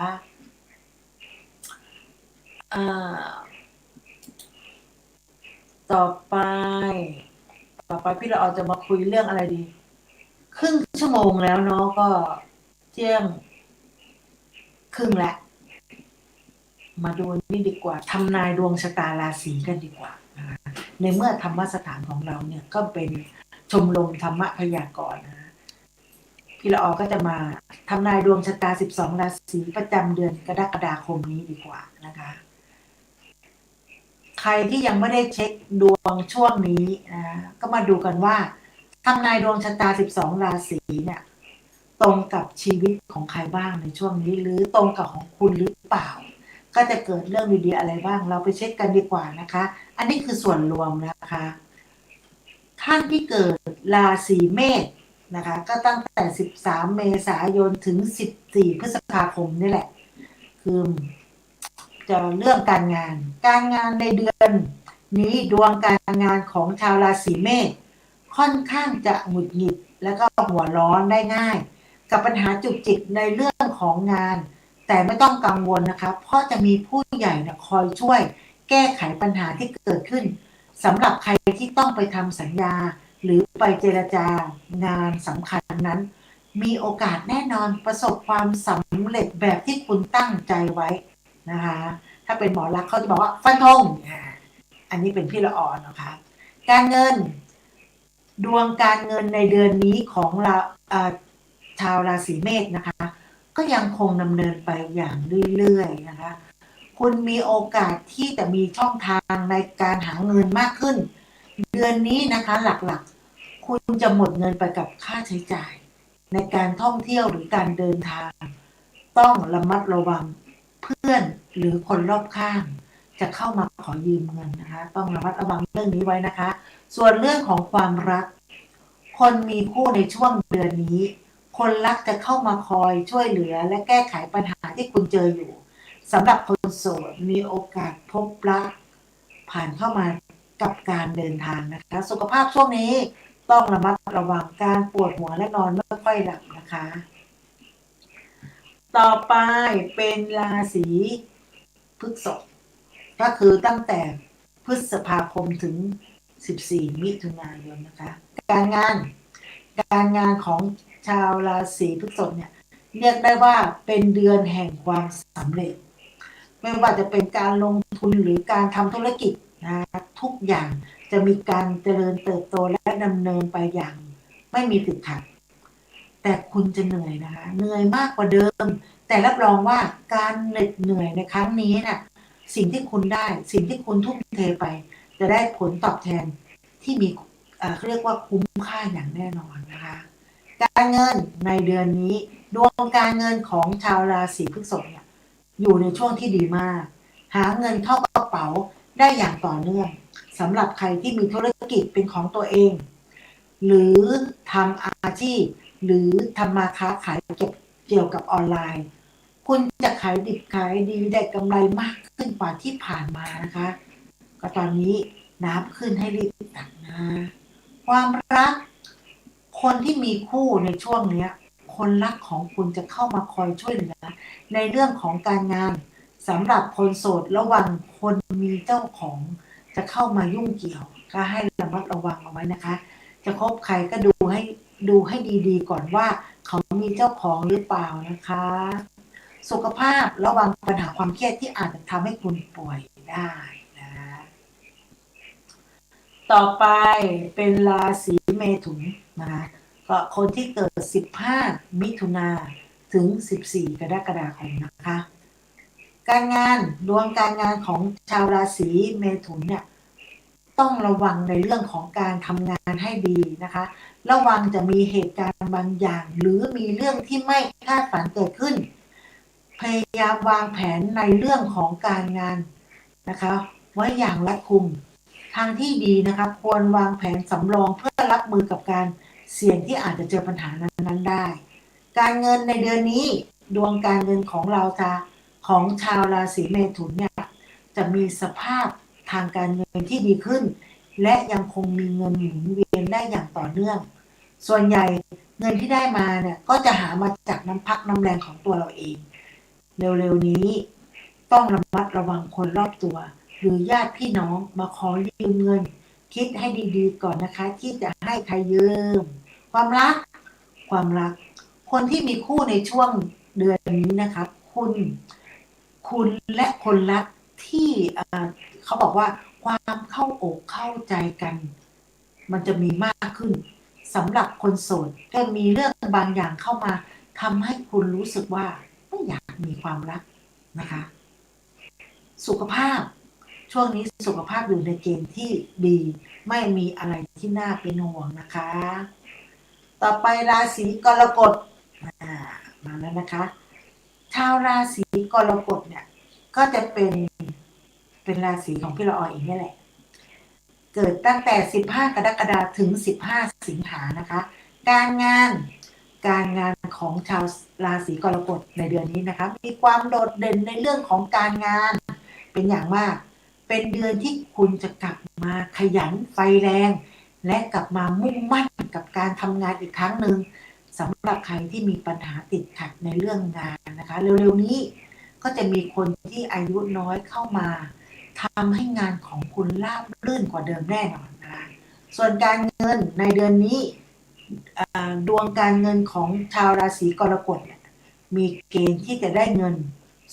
อ่าต่อไปพี่เราจะมาคุยเรื่องอะไรดีครึ่งชั่วโมงแล้วเนาะก็เที่ยงครึ่งแล้วมาดูนี่ดีกว่าทำนายดวงชะตาราศีกันดีกว่านะคะในเมื่อธรรมสถานของเราเนี่ยก็เป็นชมรมธรรมพยากรณ์นะพี่ละออก็จะมาทำนายดวงชะตา12ราศีประจำเดือนกรกฎาคมนี้ดีกว่านะคะใครที่ยังไม่ได้เช็คดวงช่วงนี้นะก็มาดูกันว่าทำนายดวงชะตา12ราศีเนี่ย ตรงกับชีวิตของใครบ้างในช่วงนี้หรือตรงกับของคุณหรือเปล่าก็จะเกิดเรื่องดีๆอะไรบ้างเราไปเช็คกันดีกว่านะคะอันนี้คือส่วนรวมนะคะท่านที่เกิดราศีเมษนะคะก็ตั้งแต่13เมษายนถึง14พฤษภาคมนี่แหละคือจะเรื่องการงานในเดือนนี้ดวงการงานของชาวราศีเมษค่อนข้างจะหงุดหงิดแล้วก็หัวร้อนได้ง่าย กับปัญหาจุกจิกในเรื่องของงานแต่ไม่ต้องกังวลนะคะเพราะจะมีผู้ใหญ่คอยช่วยแก้ไขปัญหาที่เกิดขึ้นสำหรับใครที่ต้องไปทำสัญญาหรือไปเจรจางานสำคัญนั้นมีโอกาสแน่นอนประสบความสำเร็จแบบที่คุณตั้งใจไว้นะคะถ้าเป็นหมอรักเขาจะบอกว่าฟันธงอันนี้เป็นพี่ละอ่อนนะคะการเงินดวงการเงินในเดือนนี้ของเราชาวราศีเมษนะคะก็ยังคงดำเนินไปอย่างเรื่อยๆนะคะคุณมีโอกาสที่จะมีช่องทางในการหาเงินมากขึ้นเดือนนี้นะคะหลักๆคุณจะหมดเงินไปกับค่าใช้จ่ายในการท่องเที่ยวหรือการเดินทางต้องระมัดระวัง เพื่อนหรือคนรอบข้างจะเข้ามาขอยืมเงินนะคะต้องระมัดระวังเรื่องนี้ไว้นะคะส่วนเรื่องของความรักคนมีคู่ในช่วงเดือนนี้คนรักจะเข้ามาคอยช่วยเหลือและแก้ไขปัญหาที่คุณเจออยู่สำหรับคนโสดมีโอกาสพบรักผ่านเข้ามากับการเดินทางนะคะสุขภาพช่วงนี้ต้องระมัดระวังการปวดหัวและนอนไม่ค่อยหลับนะคะต่อไปเป็นราศีพฤษภก็คือตั้งแต่พฤษภาคมถึง14มิถุนายนนะคะการงานของชาวราศีพฤษภเนี่ยเรียกได้ว่าเป็นเดือนแห่งความสำเร็จไม่ว่าจะเป็นการลงทุนหรือการทำธุรกิจนะทุกอย่างจะมีการเจริญเติบโตและดำเนินไปอย่างไม่มีติดขัดแต่คุณจะเหนื่อยนะคะเหนื่อยมากกว่าเดิมแต่รับรองว่าการเหน็ดเหนื่อยในครั้งนี้น่ะสิ่งที่คุณได้สิ่งที่คุณทุ่มเทไปจะได้ผลตอบแทนที่มีเขาเรียกว่าคุ้มค่าอย่างแน่นอนนะคะการเงินในเดือนนี้ดวงการเงินของชาวราศีพฤษภเนี่ยอยู่ในช่วงที่ดีมากหาเงินเข้ากระเป๋าได้อย่างต่อเนื่องสำหรับใครที่มีธุรกิจเป็นของตัวเองหรือทำอาชีพหรือทำมาค้าขายเกี่ยวกับออนไลน์คุณจะขายดิบขายดีได้กำไรมากขึ้นกว่าที่ผ่านมานะคะก็ตอนนี้น้ำขึ้นให้รีบตักนะความรักคนที่มีคู่ในช่วงนี้คนรักของคุณจะเข้ามาคอยช่วยเหลือในเรื่องของการงานสำหรับคนโสดระวังคนมีเจ้าของจะเข้ามายุ่งเกี่ยวก็ให้ระมัดระวังเอาไว้นะคะจะคบใครก็ดูให้ดีๆก่อนว่าเขามีเจ้าของหรือเปล่านะคะสุขภาพระวังปัญหาความเครียดที่อาจจะทำให้คุณป่วยได้นะต่อไปเป็นราศีเมถุนนะคะก็คนที่เกิด15มิถุนาถึง14กรกฎาคมนะคะการงานดวงการงานของชาวราศีเมถุนเนี่ยต้องระวังในเรื่องของการทำงานให้ดีนะคะระวังจะมีเหตุการณ์บางอย่างหรือมีเรื่องที่ไม่คาดฝันเกิดขึ้นพยายามวางแผนในเรื่องของการงานนะคะไว้อย่างรัดกุมทางที่ดีนะคะควรวางแผนสำรองเพื่อรับมือกับการเสี่ยงที่อาจจะเจอปัญหานั้นๆได้การเงินในเดือนนี้ดวงการเงินของเราของชาวราศีเมถุนเนี่ยจะมีสภาพทางการเงินที่ดีขึ้นและยังคงมีเงินหมุนเวียนได้อย่างต่อเนื่องส่วนใหญ่เงินที่ได้มาเนี่ยก็จะหามาจากน้ำพักน้ำแรงของตัวเราเองเร็วๆนี้ต้องระมัดระวังคนรอบตัวหรือญาติพี่น้องมาขอยืมเงินคิดให้ดีๆก่อนนะคะที่จะให้ใครยืมความรักคนที่มีคู่ในช่วงเดือนนี้นะคะคุณและคนรักที่เขาบอกว่าความเข้าอกเข้าใจกันมันจะมีมากขึ้นสำหรับคนโสดก็มีเรื่องบางอย่างเข้ามาทำให้คุณรู้สึกว่าไม่อยากมีความรักนะคะสุขภาพช่วงนี้สุขภาพอยู่ในเกณฑ์ที่ดีไม่มีอะไรที่น่าเป็นห่วงนะคะต่อไปราศีกรกฎมาแล้วนะคะชาวราศีกรกฎเนี่ยก็จะเป็นราศีของพี่ละออเองนี่แหละเกิดตั้งแต่15กรกฎาคมถึง15สิงหานะคะการงานของชาวราศีกรกฎในเดือนนี้นะคะมีความโดดเด่นในเรื่องของการงานเป็นอย่างมากเป็นเดือนที่คุณจะกลับมาขยันไฟแรงและกลับมามุ่งมั่นกับการทำงานอีกครั้งหนึ่งสำหรับใครที่มีปัญหาติดขัดในเรื่องงานนะคะเร็วๆนี้ก็จะมีคนที่อายุน้อยเข้ามาทำให้งานของคุณราบรื่นกว่าเดิมแน่นอนนะคะส่วนการเงินในเดือนนี้ดวงการเงินของชาวราศีกรกฎมีเกณฑ์ที่จะได้เงิน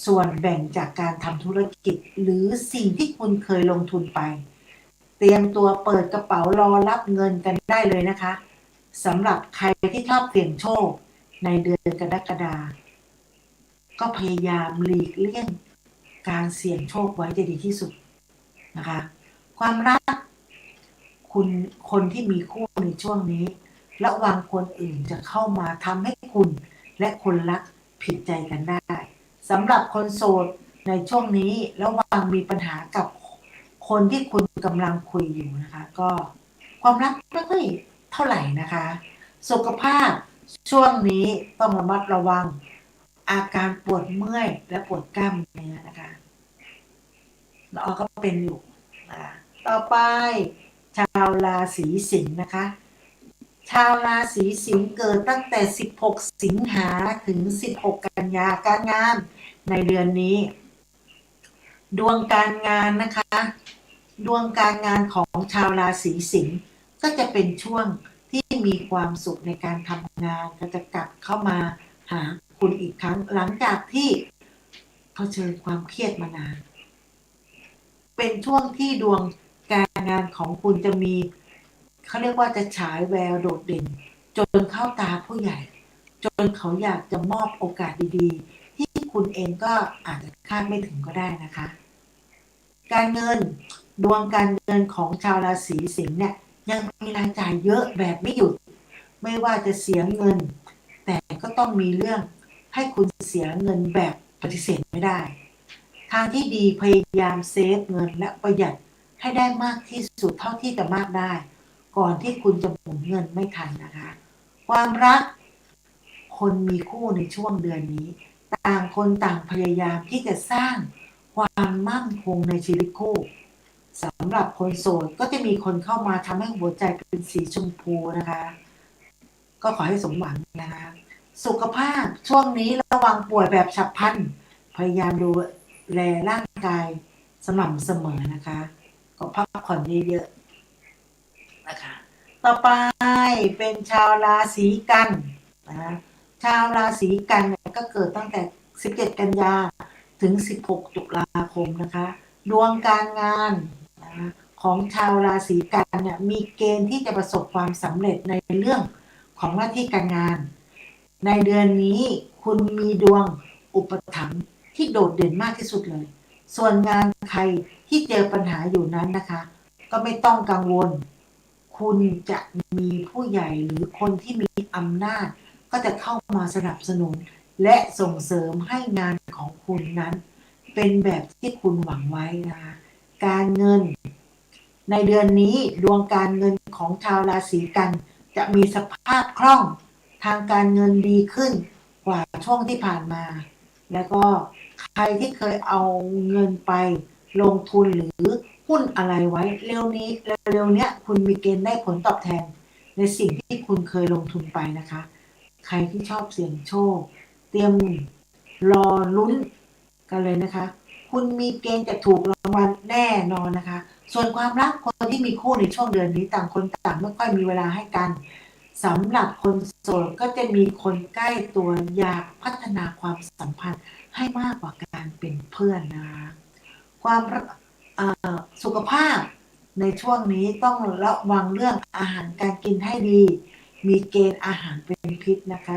ส่วนแบ่งจากการทำธุรกิจหรือสิ่งที่คุณเคยลงทุนไปเตรียมตัวเปิดกระเป๋ารอรับเงินกันได้เลยนะคะสำหรับใครที่ชอบเสี่ยงโชคในเดือนกรกฎาคมก็พยายามหลีกเลี่ยงการเสี่ยงโชคไว้จะดีที่สุดนะคะความรักคนที่มีคู่ในช่วงนี้ระวังคนอื่นจะเข้ามาทำให้คุณและคนรักผิดใจกันได้ สำหรับคนโสดในช่วงนี้ระวังมีปัญหากับคนที่คุณกำลังคุยอยู่นะคะก็ความรักไม่ค่อยเท่าไหร่นะคะสุขภาพช่วงนี้ต้องระมัดระวังอาการปวดเมื่อยและปวดกล้ามเนื้อนะคะเราก็เป็นอยู่นะคะต่อไปชาวราศีสิงห์นะคะชาวราศีสิงห์เกิดตั้งแต่16สิงหาถึง16กันยาการงานในเดือนนี้ดวงการงานนะคะดวงการงานของชาวราศีสิงห์ก็จะเป็นช่วงที่มีความสุขในการทำงานก็จะกลับเข้ามาหาคุณอีกครั้งหลังจากที่เผชิญความเครียดมานานเป็นช่วงที่ดวงการงานของคุณจะมีเขาเรียกว่าจะฉายแววโดดเด่นจนเข้าตาผู้ใหญ่จนเขาอยากจะมอบโอกาสดีๆที่คุณเองก็อาจจะคาดไม่ถึงก็ได้นะคะการเงินดวงการเงินของชาวราศีสิงห์เนี่ยยังมีรายจ่ายเยอะแบบไม่หยุดไม่ว่าจะเสียเงินแต่ก็ต้องมีเรื่องให้คุณเสียเงินแบบปฏิเสธไม่ได้ทางที่ดีพยายามเซฟเงินและประหยัดให้ได้มากที่สุดเท่าที่จะมากได้ก่อนที่คุณจะหมุนเงินไม่ทันนะคะความรักคนมีคู่ในช่วงเดือนนี้ต่างคนต่างพยายามที่จะสร้างความมั่นคงในชีวิตคู่สำหรับคนโสดก็จะมีคนเข้ามาทำให้หัวใจเป็นสีชมพูนะคะก็ขอให้สมหวังนะคะสุขภาพช่วงนี้ระวังป่วยแบบฉับพลันพยายามดูแลร่างกายสม่ำเสมอนะคะก็พักผ่อนเยอะๆนะคะต่อไปเป็นชาวราศีกันนะชาวราศีกันเนี่ยก็เกิดตั้งแต่17กันยาถึง16ตุลาคมนะคะดวงการงานนะของชาวราศีกันเนี่ยมีเกณฑ์ที่จะประสบความสำเร็จในเรื่องของหน้าที่การงานในเดือนนี้คุณมีดวงอุปถัมภ์ที่โดดเด่นมากที่สุดเลยส่วนงานใครที่เจอปัญหาอยู่นั้นนะคะก็ไม่ต้องกังวลคุณจะมีผู้ใหญ่หรือคนที่มีอำนาจก็จะเข้ามาสนับสนุนและส่งเสริมให้งานของคุณนั้นเป็นแบบที่คุณหวังไว้นะคะการเงินในเดือนนี้ดวงการเงินของชาวราศีกันจะมีสภาพคล่องทางการเงินดีขึ้นกว่าช่วงที่ผ่านมาแล้วก็ใครที่เคยเอาเงินไปลงทุนหรือหุ้นอะไรไว้เร็วนี้เร็วเนี้ยคุณมีเกณฑ์ได้ผลตอบแทนในสิ่งที่คุณเคยลงทุนไปนะคะใครที่ชอบเสี่ยงโชคเตรียมรอลุ้นกันเลยนะคะคุณมีเกณฑ์จะถูกรางวัลแน่นอนนะคะส่วนความรักคนที่มีคู่ในช่วงเดือนนี้ต่างคนต่างไม่ค่อยมีเวลาให้กันสำหรับคนโสดก็จะมีคนใกล้ตัวอยากพัฒนาความสัมพันธ์ให้มากกว่าการเป็นเพื่อนนะคะความสุขภาพในช่วงนี้ต้องระวังเรื่องอาหารการกินให้ดีมีเกณฑ์อาหารเป็นพิษนะคะ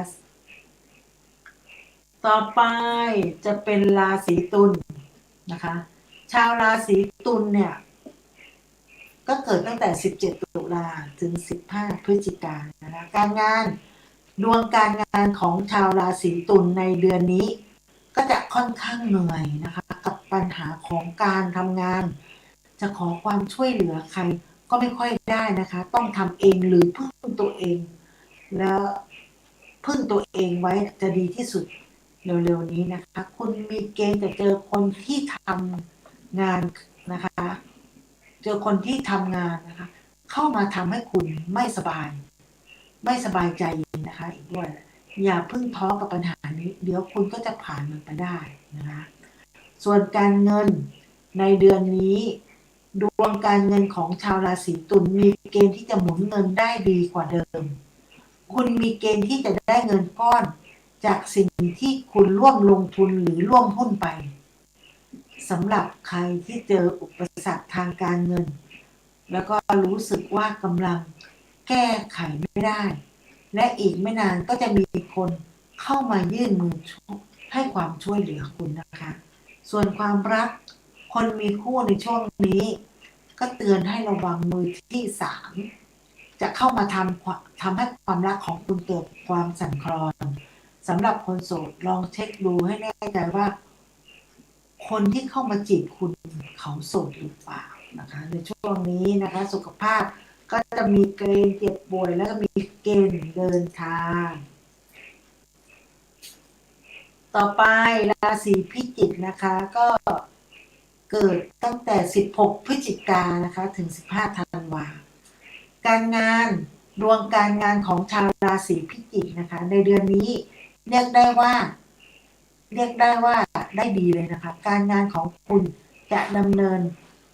ต่อไปจะเป็นราศีตุลนะคะชาวราศีตุลเนี่ยก็เกิดตั้งแต่17ตุลาถึง15พฤศจิกายนนะคะการงานดวงการงานของชาวราศีตุลในเดือนนี้ก็จะค่อนข้างเหนื่อยนะคะกับปัญหาของการทำงานจะขอความช่วยเหลือใครก็ไม่ค่อยได้นะคะต้องทำเองหรือพึ่งตัวเองแล้วพึ่งตัวเองไว้จะดีที่สุดเร็วๆนี้นะคะคุณมีเกณฑ์จะเจอคนที่ทำงานนะคะเจอคนที่ทำงานนะคะเข้ามาทำให้คุณไม่สบายใจนะคะอีกด้วยอย่าเพิ่งท้อกับปัญหานี้เดี๋ยวคุณก็จะผ่านมันไปได้นะคะส่วนการเงินในเดือนนี้ดวงการเงินของชาวราศีตุลมีเกณฑ์ที่จะหมุนเงินได้ดีกว่าเดิมคุณมีเกณฑ์ที่จะได้เงินก้อนจากสิ่งที่คุณร่วมลงทุนหรือร่วมหุ้นไปสำหรับใครที่เจออุปสรรคทางการเงินแล้วก็รู้สึกว่ากำลังแก้ไขไม่ได้และอีกไม่นานก็จะมีคนเข้ามายื่นมือให้ความช่วยเหลือคุณนะคะส่วนความรักคนมีคู่ในช่วงนี้ก็เตือนให้ระวังมือที่สามจะเข้ามาทำให้ความรักของคุณเกิดความสั่นคลอน สำหรับคนโสดลองเช็คดูให้แน่ใจว่าคนที่เข้ามาจีบคุณเขาโสดหรือเปล่านะคะในช่วงนี้นะคะสุขภาพก็จะมีเกณฑ์เจ็บป่วยแล้วก็มีเกณฑ์เดินทางต่อไปราศีพิจิกนะคะก็เกิดตั้งแต่16พฤศจิกายนนะคะถึง15ธันวาการงานดวงการงานของชาวราศีพิจิกนะคะในเดือนนี้เรียกได้ว่าได้ดีเลยนะคะการงานของคุณจะดำเนิน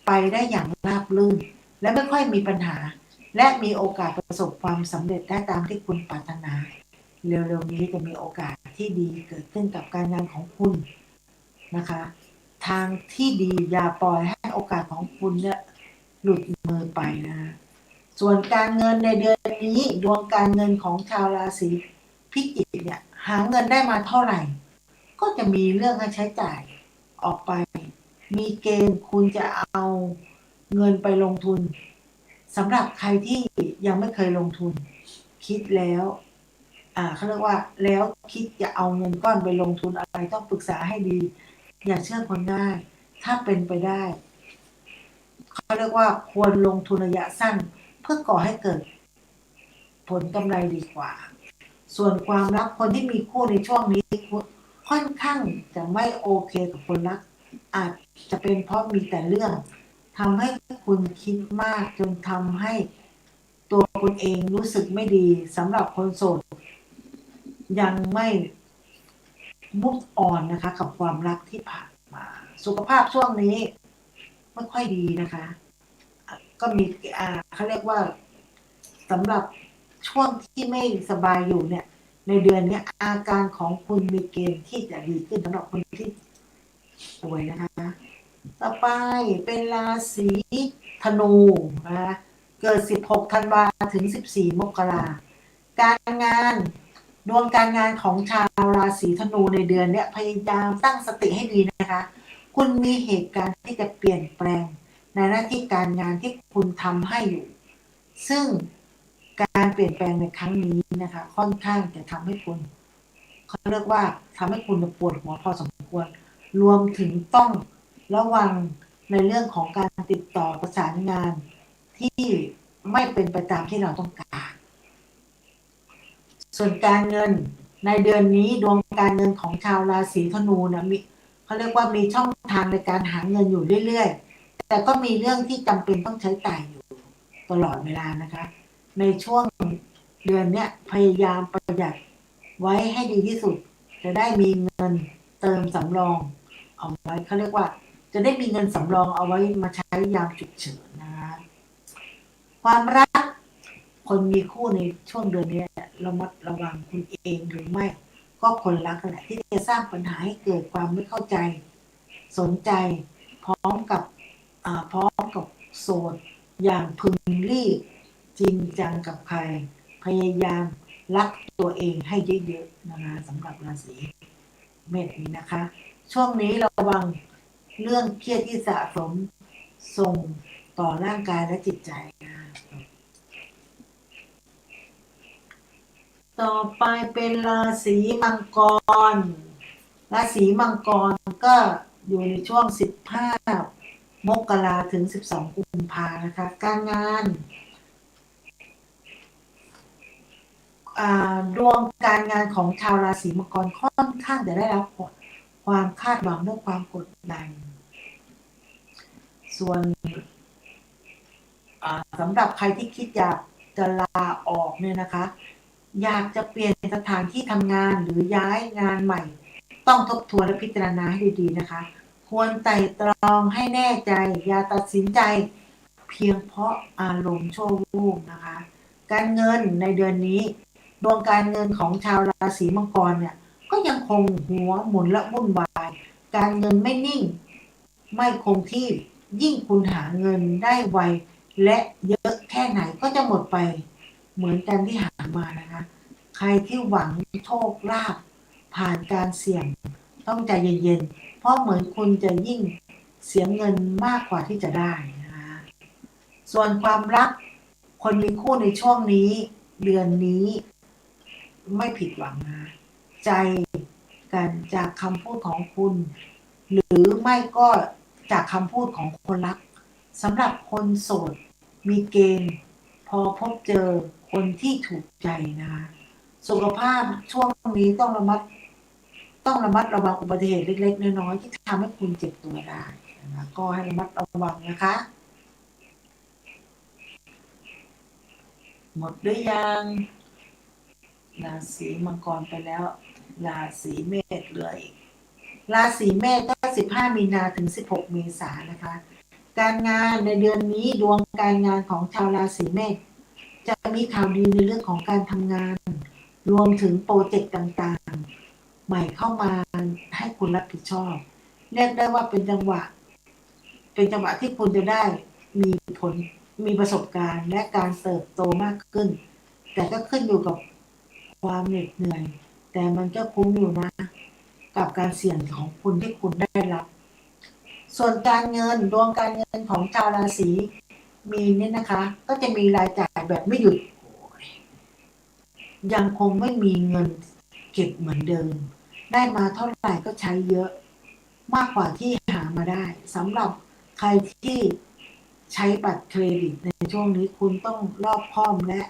ไปได้อย่างราบรื่นและไม่ค่อยมีปัญหาและมีโอกาสประสบความสำเร็จได้ตามที่คุณปรารถนาเร็วๆนี้จะมีโอกาสที่ดีเกิดขึ้นกับการงานของคุณนะคะทางที่ดีอย่าปล่อยให้โอกาสของคุณเนี่ยหลุดมือไปนะส่วนการเงินในเดือนนี้ดวงการเงินของชาวราศีพิจิกเนี่ยหาเงินได้มาเท่าไหร่ก็จะมีเรื่องให้ใช้จ่ายออกไปมีเกณฑ์คุณจะเอาเงินไปลงทุนสำหรับใครที่ยังไม่เคยลงทุนคิดแล้วเขาเรียกว่าแล้วคิดจะเอาเงินก้อนไปลงทุนอะไรต้องปรึกษาให้ดีอย่าเชื่อคนง่ายถ้าเป็นไปได้เขาเรียกว่าควรลงทุนระยะสั้นเพื่อก่อให้เกิดผลกำไรดีกว่าส่วนความรักคนที่มีคู่ในช่วงนี้ค่อนข้างจะไม่โอเคกับคนรักอาจจะเป็นเพราะมีแต่เรื่องทำให้คุณคิดมากจนทำให้ตัวคุณเองรู้สึกไม่ดีสำหรับคนโสดยังไม่มุกอ่อนนะคะกับความรักที่ผ่านมาสุขภาพช่วงนี้ไม่ค่อยดีนะคะก็มีเขาเรียกว่าสำหรับช่วงที่ไม่สบายอยู่เนี่ยในเดือนนี้อาการของคุณมีเกณฑ์ที่จะดีขึ้นสำหรับคนที่ป่วยนะคะต่อไปเป็นราศีธนูนะคะเกิด16ธันวาถึง14มกราการงานดวงการงานของชาวราศีธนูในเดือนนี้พยายามตั้งสติให้ดีนะคะคุณมีเหตุการณ์ที่จะเปลี่ยนแปลงในหน้าที่การงานที่คุณทำให้อยู่ซึ่งการเปลี่ยนแปลงในครั้งนี้นะคะค่อนข้างจะทำให้คุณเขาเรียกว่าทำให้คุณปวดหัวพอสมควรรวมถึงต้องระวังในเรื่องของการติดต่อประสานงานที่ไม่เป็นไปตามที่เราต้องการส่วนการเงินในเดือนนี้ดวงการเงินของชาวราศีธนูนะมีเขาเรียกว่ามีช่องทางในการหาเงินอยู่เรื่อยๆแต่ก็มีเรื่องที่จำเป็นต้องใช้จ่ายอยู่ตลอดเวลานะคะในช่วงเดือนนี้พยายามประหยัดไว้ให้ดีที่สุดจะได้มีเงินเติมสำรองเอาไว้เขาเรียกว่าจะได้มีเงินสำรองเอาไว้มาใช้ยามฉุกเฉินนะคะความรักคนมีคู่ในช่วงเดือนนี้ระมัดระวังคุณเองหรือไม่ก็คนรักนั่นแหละที่จะสร้างปัญหาให้เกิดความไม่เข้าใจสนใจพร้อมกับโสดอย่างพึงรีบจริงจังกับใครพยายามรักตัวเองให้เยอะๆนะคะสำหรับราศีเมษนี้นะคะช่วงนี้ระวังเรื่องเครียดที่สะสมส่งต่อร่างกายและจิตใจนะต่อไปเป็นราศีมังกรราศีมังกรก็อยู่ในช่วง15มกราถึง12กุมภานะคะการงานดวงการงานของชาวราศีมังกรค่อนข้างจะได้รับความคาดหวังด้วยความกดดันส่วนสำหรับใครที่คิดอยากจะลาออกเนี่ยนะคะอยากจะเปลี่ยนสถานที่ทำงานหรือย้ายงานใหม่ต้องทบทวนและพิจารณาให้ดีๆนะคะควรไตร่ตรองให้แน่ใจอย่าตัดสินใจเพียงเพราะอารมณ์ชั่ววูบนะคะการเงินในเดือนนี้ดวงการเงินของชาวราศีมังกรเนี่ยก็ยังคงหัวหมุนและวุ่นวายการเงินไม่นิ่งไม่คงที่ยิ่งคุณหาเงินได้ไวและเยอะแค่ไหนก็จะหมดไปเหมือนกันที่หามานะคะใครที่หวังโชคลาภผ่านการเสี่ยงต้องใจเย็นๆเพราะเหมือนคุณจะยิ่งเสียเงินมากกว่าที่จะได้นะคะส่วนความรักคนมีคู่ในช่วงนี้เดือนนี้ไม่ผิดหวังนะ ใจกันจากคำพูดของคุณหรือไม่ก็จากคำพูดของคนรักสำหรับคนโสดมีเกณฑ์พอพบเจอคนที่ถูกใจนะคะสุขภาพช่วงนี้ต้องระมัดระวังอุบัติเหตุเล็กๆน้อยๆที่ทำให้คุณเจ็บตัวได้นะคะก็ให้ระมัดระวังนะคะหมดหรือยังราศีมังกรไปแล้วราศีเมษเหลืออีกราศีเมษก็15 มีนาถึง16 เมษายนนะคะการงานในเดือนนี้ดวงการงานของชาวราศีเมษจะมีข่าวดีในเรื่องของการทำงานรวมถึงโปรเจกต์ต่างๆใหม่เข้ามาให้คุณรับผิดชอบเรียกได้ว่าเป็นจังหวะที่คุณจะได้มีผลมีประสบการณ์และการเติบโตมากขึ้นแต่ก็ขึ้นอยู่กับความเหน็ดเหนื่อยแต่มันก็คุ้มอยู่นะกับการเสี่ยงของคุณที่คุณได้รับส่วนการเงินดวงการเงินของชาวราศีมีนเนี่ยนะคะก็จะมีรายจ่ายแบบไม่หยุดยังคงไม่มีเงินเก็บเหมือนเดิมได้มาเท่าไหร่ก็ใช้เยอะมากกว่าที่หามาได้สำหรับใครที่ใช้บัตรเครดิตในช่วงนี้คุณต้องรอบคอบและ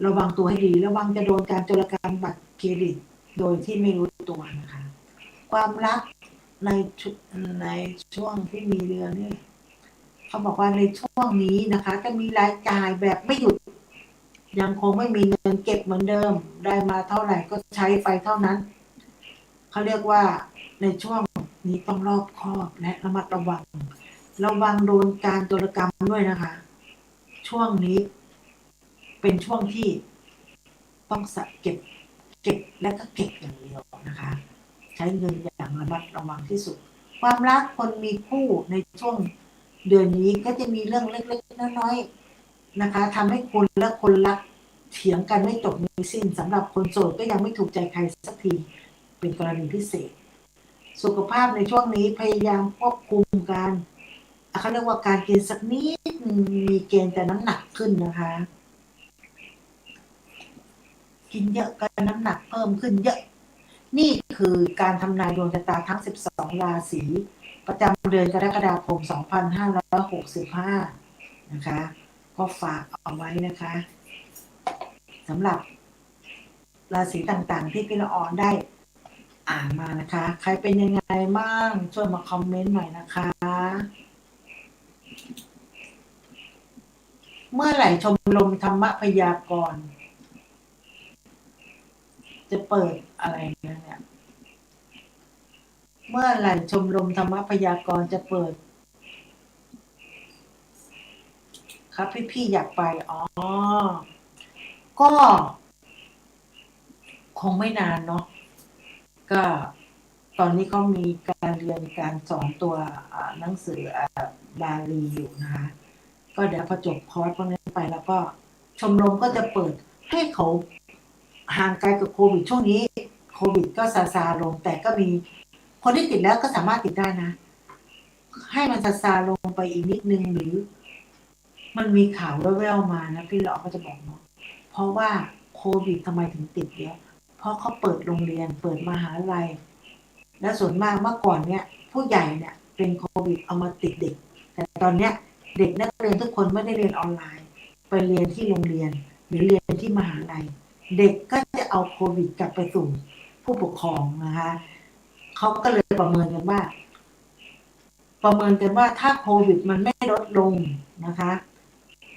ระวังตัวให้ดีระวังจะโดนการโจรกรรมบัตรเครดิตโดยที่ไม่รู้ตัวนะคะความรักในในช่วงที่มีเดือนนี่เขาบอกว่าในช่วงนี้นะคะจะมีรายจ่ายแบบไม่หยุดยังคงไม่มีเงินเก็บเหมือนเดิมได้มาเท่าไหร่ก็ใช้ไปเท่านั้นเขาเรียกว่าในช่วงนี้ต้องรอบคอบและระมัดระวังโดนการโจรกรรมด้วยนะคะช่วงนี้เป็นช่วงที่ต้องเก็บและก็เก็บอย่างเดียวนะคะใช้เงินอย่างระมัดระวังที่สุดความรักคนมีคู่ในช่วงเดือนนี้ก็จะมีเรื่องเล็กๆน้อยๆนะคะทำให้คุณและคนรักเถียงกันไม่จบไม่สิ้นสำหรับคนโสดก็ยังไม่ถูกใจใครสักทีเป็นกรณีพิเศษสุขภาพในช่วงนี้พยายามควบคุมการเขาเรียกว่าการกินสักนิดมีเกณฑ์แต่น้ำหนักขึ้นนะคะกินเยอะก็น้ำหนักเพิ่มขึ้นเยอะนี่คือการทำนายดวงชะตาทั้ง12ราศีประจำเดือนกรกฎาคม2565นะคะก็ฝากเอาไว้นะคะสำหรับราศีต่างๆที่พี่ละออนได้อ่านมานะคะใครเป็นยังไงบ้างช่วยมาคอมเมนต์หน่อยนะคะเมื่อไหร่ชมรมธรรมพยากรณ์จะเปิดอะไรเนี่ยเมื่อไหร่ชมรมธรรมพยากรณ์จะเปิดครับพี่อยากไปอ๋อก็คงไม่นานเนาะก็ตอนนี้เขามีการเรียนการสอนตัวหนังสือบาลีอยู่นะคะก็เดี๋ยวพอจบคอร์สพวกนี้ไปแล้วก็ชมรมก็จะเปิดให้เขาห่างไกลกับโควิดช่วงนี้โควิดก็ซาลงแต่ก็มีคนที่ติดแล้วก็สามารถติดได้นะให้มันซาลงไปอีกนิดนึงหรือมันมีข่าวแว่วๆมานะพี่หลอกก็จะบอกเนาะเพราะว่าโควิดทำไมถึงติดเยอะเพราะเขาเปิดโรงเรียนเปิดมหาลัยและส่วนมากเมื่อก่อนเนี่ยผู้ใหญ่เนี่ยเป็นโควิดเอามาติดเด็กแต่ตอนเนี้ยเด็กนักเรียนทุกคนไม่ได้เรียนออนไลน์ไปเรียนที่โรงเรียนหรือเรียนที่มหาลัยเด็กก็จะเอาโควิดกลับไปสู่ผู้ปกครองนะคะเขาก็เลยประเมินกันว่าถ้าโควิดมันไม่ลดลงนะคะ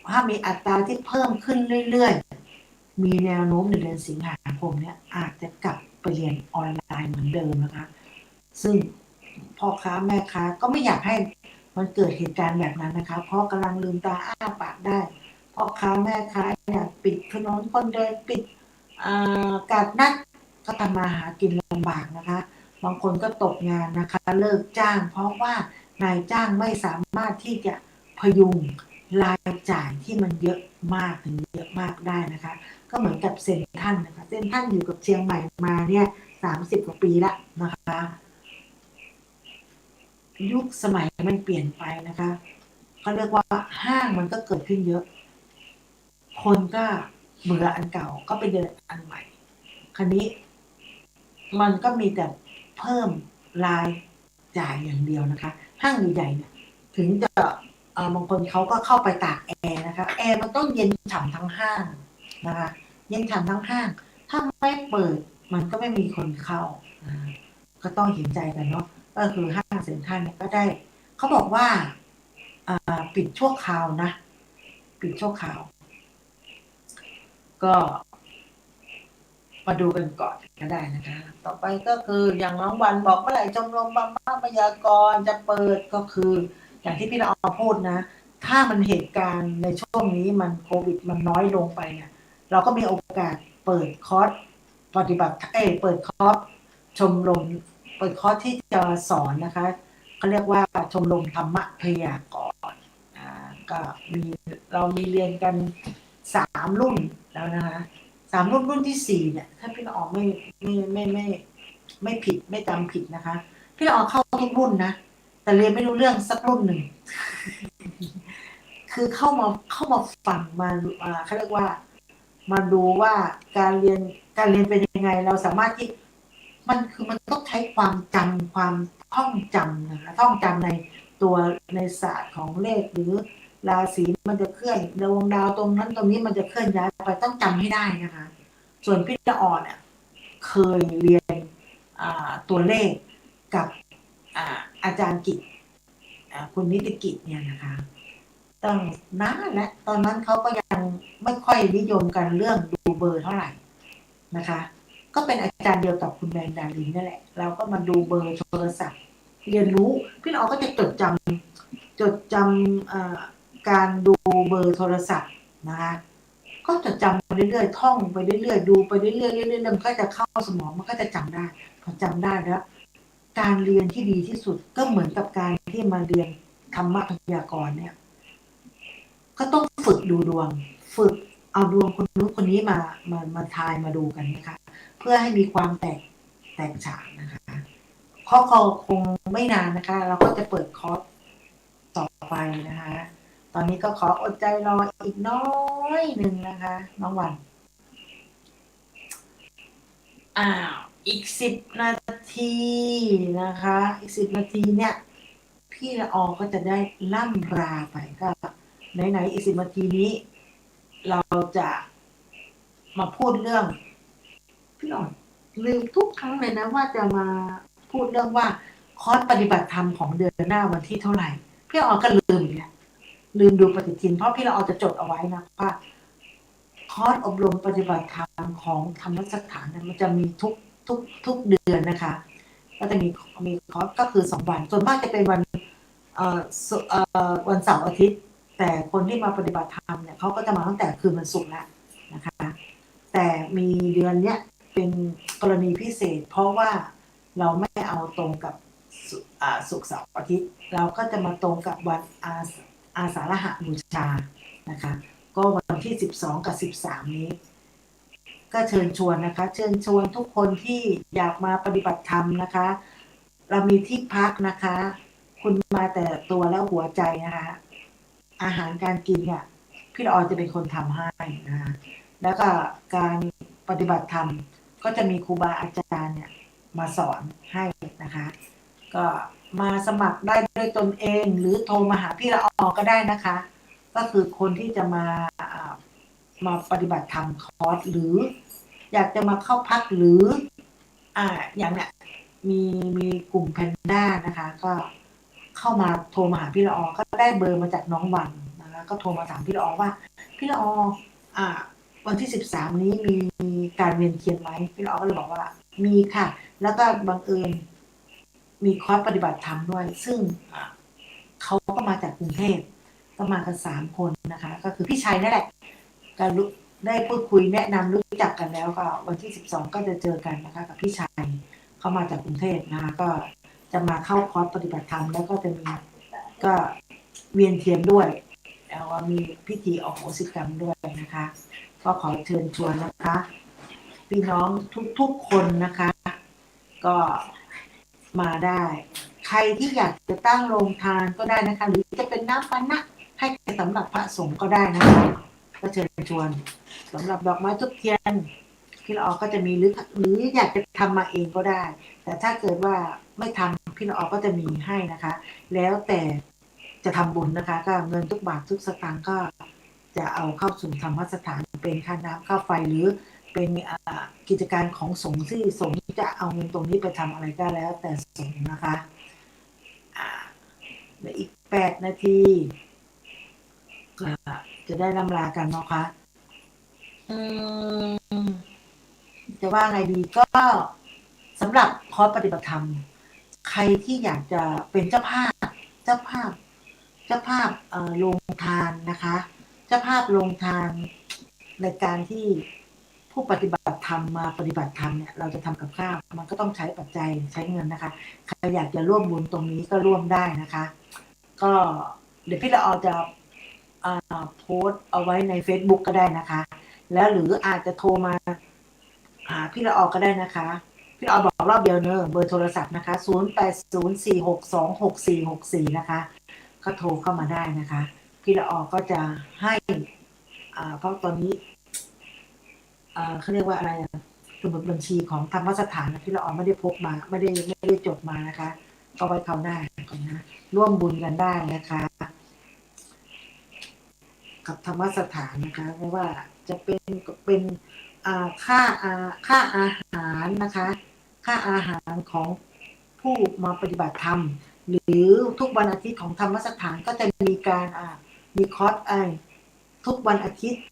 ถ้ามีอัตราที่เพิ่มขึ้นเรื่อยๆมีแนวโน้มในเดือนสิงหาคมเนี่ยอาจจะกลับไปเรียนออนไลน์เหมือนเดิมนะคะซึ่งพ่อค้าแม่ค้าก็ไม่อยากให้มันเกิดเหตุการณ์แบบนั้นนะคะเพราะกำลังลืมตาอ้าปากได้พ่อค้าแม่ค้าเนี่ยปิดถนนคนเดินปิดกาดนัดก็ทำมาหากินลำบากนะคะบางคนก็ตกงานนะคะเลิกจ้างเพราะว่านายจ้างไม่สามารถที่จะพยุงรายจ่ายที่มันเยอะมากถึงเยอะมากได้นะคะก็เหมือนกับเซ็นทรัลนะคะเซ็นทรัลอยู่กับเชียงใหม่มาเนี่ย30 กว่าปีละนะคะยุคสมัยมันเปลี่ยนไปนะคะเขาเรียกว่าห้างมันก็เกิดขึ้นเยอะคนก็เบื่ออันเก่าก็ไปเดินอันใหม่คราวนี้ มันก็มีแต่เพิ่มรายจ่ายอย่างเดียวนะคะห้างใหญ่ๆเนี่ยถึงจะบางคนเขาก็เข้าไปตากแอร์นะคะแอร์มันต้องเย็นฉ่ำทั้งห้างนะคะเย็นฉ่ำทั้งห้างถ้าไม่เปิดมันก็ไม่มีคนเข้าก็ต้องเห็นใจกันเนาะก็คือห้างเซ็นทรัลเนี่ยก็ได้เขาบอกว่าปิดชั่วคราวนะปิดชั่วคราวก็มาดูกันก่อนก็ได้นะคะต่อไปก็คืออย่างน้องวันบอกเมื่อไหร่ชมรมบำบัดพยากรณ์จะเปิดก็คืออย่างที่พี่ละออพูดนะถ้ามันเหตุการณ์ในช่วงนี้มันโควิดมันน้อยลงไปเนี่ยเราก็มีโอกาสเปิดคอร์สปฏิบัติเปิดคอร์สชมรมเปิดคอร์สที่จะสอนนะคะเขาเรียกว่าชมรมธรรมะพยากรณ์ก็มีเรามีเรียนกัน3 รุ่นแล้วนะคะ3 รุ่นที่4เนี่ยถ้าพี่ละออไม่ผิดไม่จำผิดนะคะพี่ละออเข้าทุกรุ่นนะแต่เรียนไม่รู้เรื่องสักรุ่นหนึ่งคือเข้ามาฟังมาเขาเรียกว่ามาดูว่าการเรียนเป็นยังไงเราสามารถที่มันต้องใช้ความจำความท่องจำนะคะท่องจำในตัวในศาสตร์ของเลขหรือราศีมันจะเคลื่อนดวงดาวตรงนั้นตรงนี้มันจะเคลื่อนย้ายไปต้องจำให้ได้นะคะส่วนพี่ละออเนี่ยเคยเรียนตัวเลขกับอาจารย์กิจคุณนิติกิจเนี่ยนะคะตั้งนานและตอนนั้นเขาก็ยังไม่ค่อยนิยมกันเรื่องดูเบอร์เท่าไหร่นะคะก็เป็นอาจารย์เดียวกับคุณแมนดาลินนั่นแหละเราก็มาดูเบอร์โทรศัพท์เรียนรู้พี่อ๋อก็จะจดจำการดูเบอร์โทรศัพท์นะคะก็จดจำไปเรื่อยๆท่องไปเรื่อยๆดูไปเรื่อยๆเรื่อยๆมันก็จะเข้าสมองมันก็จะจำได้พอจำได้แล้วการเรียนที่ดีที่สุดก็เหมือนกับการที่มาเรียนธรรมะพยากรณ์เนี่ยก็ต้องฝึกดูดวงฝึกเอาดวงคนนู้นคนนี้มาทายมาดูกันนะคะเพื่อให้มีความแตกฉานนะคะข้อคงไม่นานนะคะเราก็จะเปิดคอร์สต่อไปนะคะตอนนี้ก็ขออดใจรออีกน้อยหนึ่งนะคะน้องวันอ้าวอีก10 นาทีนะคะอีก10 นาทีเนี่ยพี่ละออก็จะได้ล่ำลาไปก็ไหนๆอีก10 นาทีนี้เราจะมาพูดเรื่องพี่หน่อยลืมทุกครั้งเลยนะว่าจะมาพูดเรื่องว่าคอร์สปฏิบัติธรรมของเดือนหน้าวันที่เท่าไหร่พี่ละออก็ลืมเนี่ยลืมดูปฏิทินเพราะพี่ละออจะจดเอาไว้นะว่าคอร์สอบรมปฏิบัติธรรมของธรรมสถานเนี่ยมันจะมีทุกเดือนนะคะก็จะมีคอร์สก็คือ2 วันส่วนมากจะเป็นวันวันเสาร์อาทิตย์แต่คนที่มาปฏิบัติธรรมเนี่ยเขาก็จะมาตั้งแต่คืนวันศุกร์แล้วนะคะแต่มีเดือนเนี้ยเป็นกรณีพิเศษเพราะว่าเราไม่เอาตรงกับศุกร์เสาร์อาทิตย์เราก็จะมาตรงกับวันอาสาฬหบูชานะคะก็วันที่12กับ13นี้ก็เชิญชวนนะคะเชิญชวนทุกคนที่อยากมาปฏิบัติธรรมนะคะเรามีที่พักนะคะคุณมาแต่ตัวแล้วหัวใจนะคะอาหารการกินเนี่ยพี่ละออนจะเป็นคนทำให้นะคะแล้วก็การปฏิบัติธรรมก็จะมีครูบาอาจารย์เนี่ยมาสอนให้นะคะก็มาสมัครได้ด้วยตนเองหรือโทรมาหาพี่ละออก็ได้นะคะก็คือคนที่จะมาปฏิบัติธรรมคอร์สหรืออยากจะมาเข้าพักหรืออย่างเนี้ยมีมีกลุ่มแพนด้านะคะก็เข้ามาโทรมาหาพี่ละออก็ได้เบอร์มาจากน้องวันนะคะก็โทรมาถามพี่ละออว่าพี่ละออ่าวันที่13นี้มีการเวียนเทียนไหมพี่ละออก็เลยบอกว่ามีค่ะแล้วก็บังเอิญมีคอร์สปฏิบัติธรรมด้วยซึ่งเขาก็มาจากกรุงเทพก็มากัน3 คนนะคะก็คือพี่ชัยนั่นแหละการได้พูดคุยแนะนำรู้จักกันแล้วก็วันที่12ก็จะเจอกันนะคะกับพี่ชัยเขามาจากกรุงเทพนะคะก็จะมาเข้าคอร์สปฏิบัติธรรมแล้วก็จะมีก็เวียนเทียนด้วยแล้วก็มีพิธีอโหสิกรรมด้วยนะคะก็ขอเชิญชวนนะคะพี่น้องทุกคนนะคะก็มาได้ใครที่อยากจะตั้งโรงทานก็ได้นะคะหรือจะเป็นน้ำปานะให้สำหรับพระสงฆ์ก็ได้นะคะก็เชิญชวนสำหรับดอกไม้ทุกเทียนพี่ พี่ละออก็จะมีหรืออยากจะทำมาเองก็ได้ แต่ถ้าเกิดว่าไม่ทำพี่ละออก็จะมีให้นะคะ แล้วแต่จะทำบุญนะคะ ก็เงินทุกบาททุกสตางค์ก็จะเอาเข้าสู่ธรรมสถานเป็นค่าน้ำค่าไฟหรือเป็นกิจการของสงฆ์ที่สงฆ์จะเอาเงินตรงนี้ไปทำอะไรก็แล้วแต่สงฆ์นะคะเหลืออีก8 นาทีจะได้ลำลากันเนาะคะจะว่าไงดีก็สำหรับคอร์สปฏิบัติธรรมใครที่อยากจะเป็นเจ้าภาพเจ้าภาพเจ้าภาพโรงทานนะคะเจ้าภาพโรงทานในการที่ผู้ปฏิบัติธรรมมาปฏิบัติธรรมเนี่ยเราจะทำกับข้าวมันก็ต้องใช้ปัจจัยใช้เงินนะคะใครอยากจะร่วมบุญตรงนี้ก็ร่วมได้นะคะก็เดี๋ยวพี่ละออจะโพสต์เอาไว้ใน Facebook ก็ได้นะคะแล้วหรืออาจจะโทรมาหาพี่ละออก็ได้นะคะพี่ละออบอกรอบเดียวเนอะเบอร์โทรศัพท์นะคะ0804626464นะคะก็โทรเข้ามาได้นะคะพี่ละออก็จะให้เพราะตอนนี้เขาเรียกว่าอะไรสมุดบัญชีของธรรมสถานพี่ละออไม่ได้พกมาไม่ได้จดมานะคะก็ไว้คราวหน้าก่อนนะร่วมบุญกันได้นะคะกับธรรมสถานนะคะไม่ว่าจะเป็นค่าอาหารนะคะค่าอาหารของผู้มาปฏิบัติธรรมหรือทุกวันอาทิตย์ของธรรมสถานก็จะมีการมีคอร์สทุกวันอาทิตย์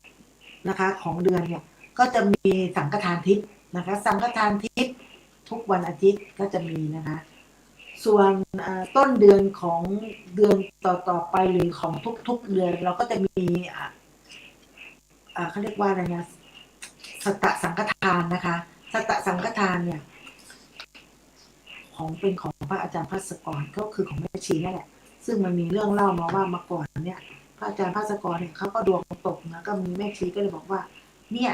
นะคะของเดือนเนี่ยก็จะมีสังฆทานทิพย์นะคะสังฆทานทิพย์ทุกวันอาทิตย์ก็จะมีนะคะส่วนต้นเดือนของเดือนต่อไปหรือของทุกเดือนเราก็จะมีเขาเรียกว่าอะไรนะสัตตสังฆทานนะคะสัตตสังฆทานเนี่ยของเป็นของพระอาจารย์ภัสกรก็คือของแม่ชีนั่นแหละซึ่งมันมีเรื่องเล่ามาว่ามาก่อนเนี่ยพระอาจารย์ภัสกรเนี่ยเขาก็ดวงตกนะก็มีแม่ชีก็เลยบอกว่าเนี่ย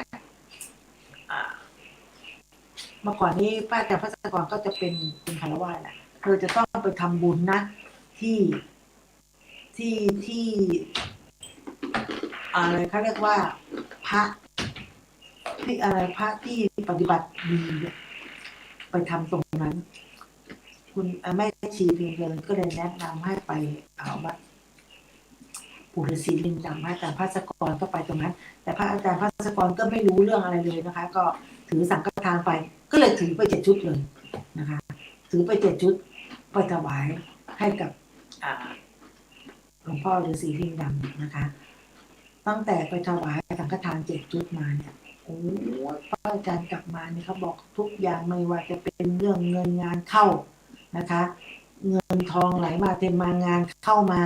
เมื่อก่อนนี้พระอาจารย์ภัสกรก็จะเป็นคฤหัสถ์แหละเธอจะต้องไปทำบุญนะที่ที่อะไรเขาเรียกว่าพระที่อะไรพระที่ปฏิบัติดีเนี่ยไปทำตรงนั้นคุณแม่ชีเพียงเดินก็เลยแนะนำให้ไปวัดปู่ฤาษีลิงดำพระอาจารย์ภัสกรก็ไปตรงนั้นแต่พระอาจารย์ภัสกรก็ไม่รู้เรื่องอะไรเลยนะคะก็ถือสังฆทานไปก็เลยถือไป7 ชุดเลยนะคะถือไป7 ชุดไปถวายให้กับหลวงพ่อฤาษีลิงดำนะคะตั้งแต่ไปถวายสังฆทาน7 ชุดมาเนี่ยโอ้พระอาจารย์กลับมาเนี่ยเขาบอกทุกอย่างไม่ว่าจะเป็นเรื่องเงินงานเข้านะคะเงินทองไหลมาเต็มมางานเข้ามา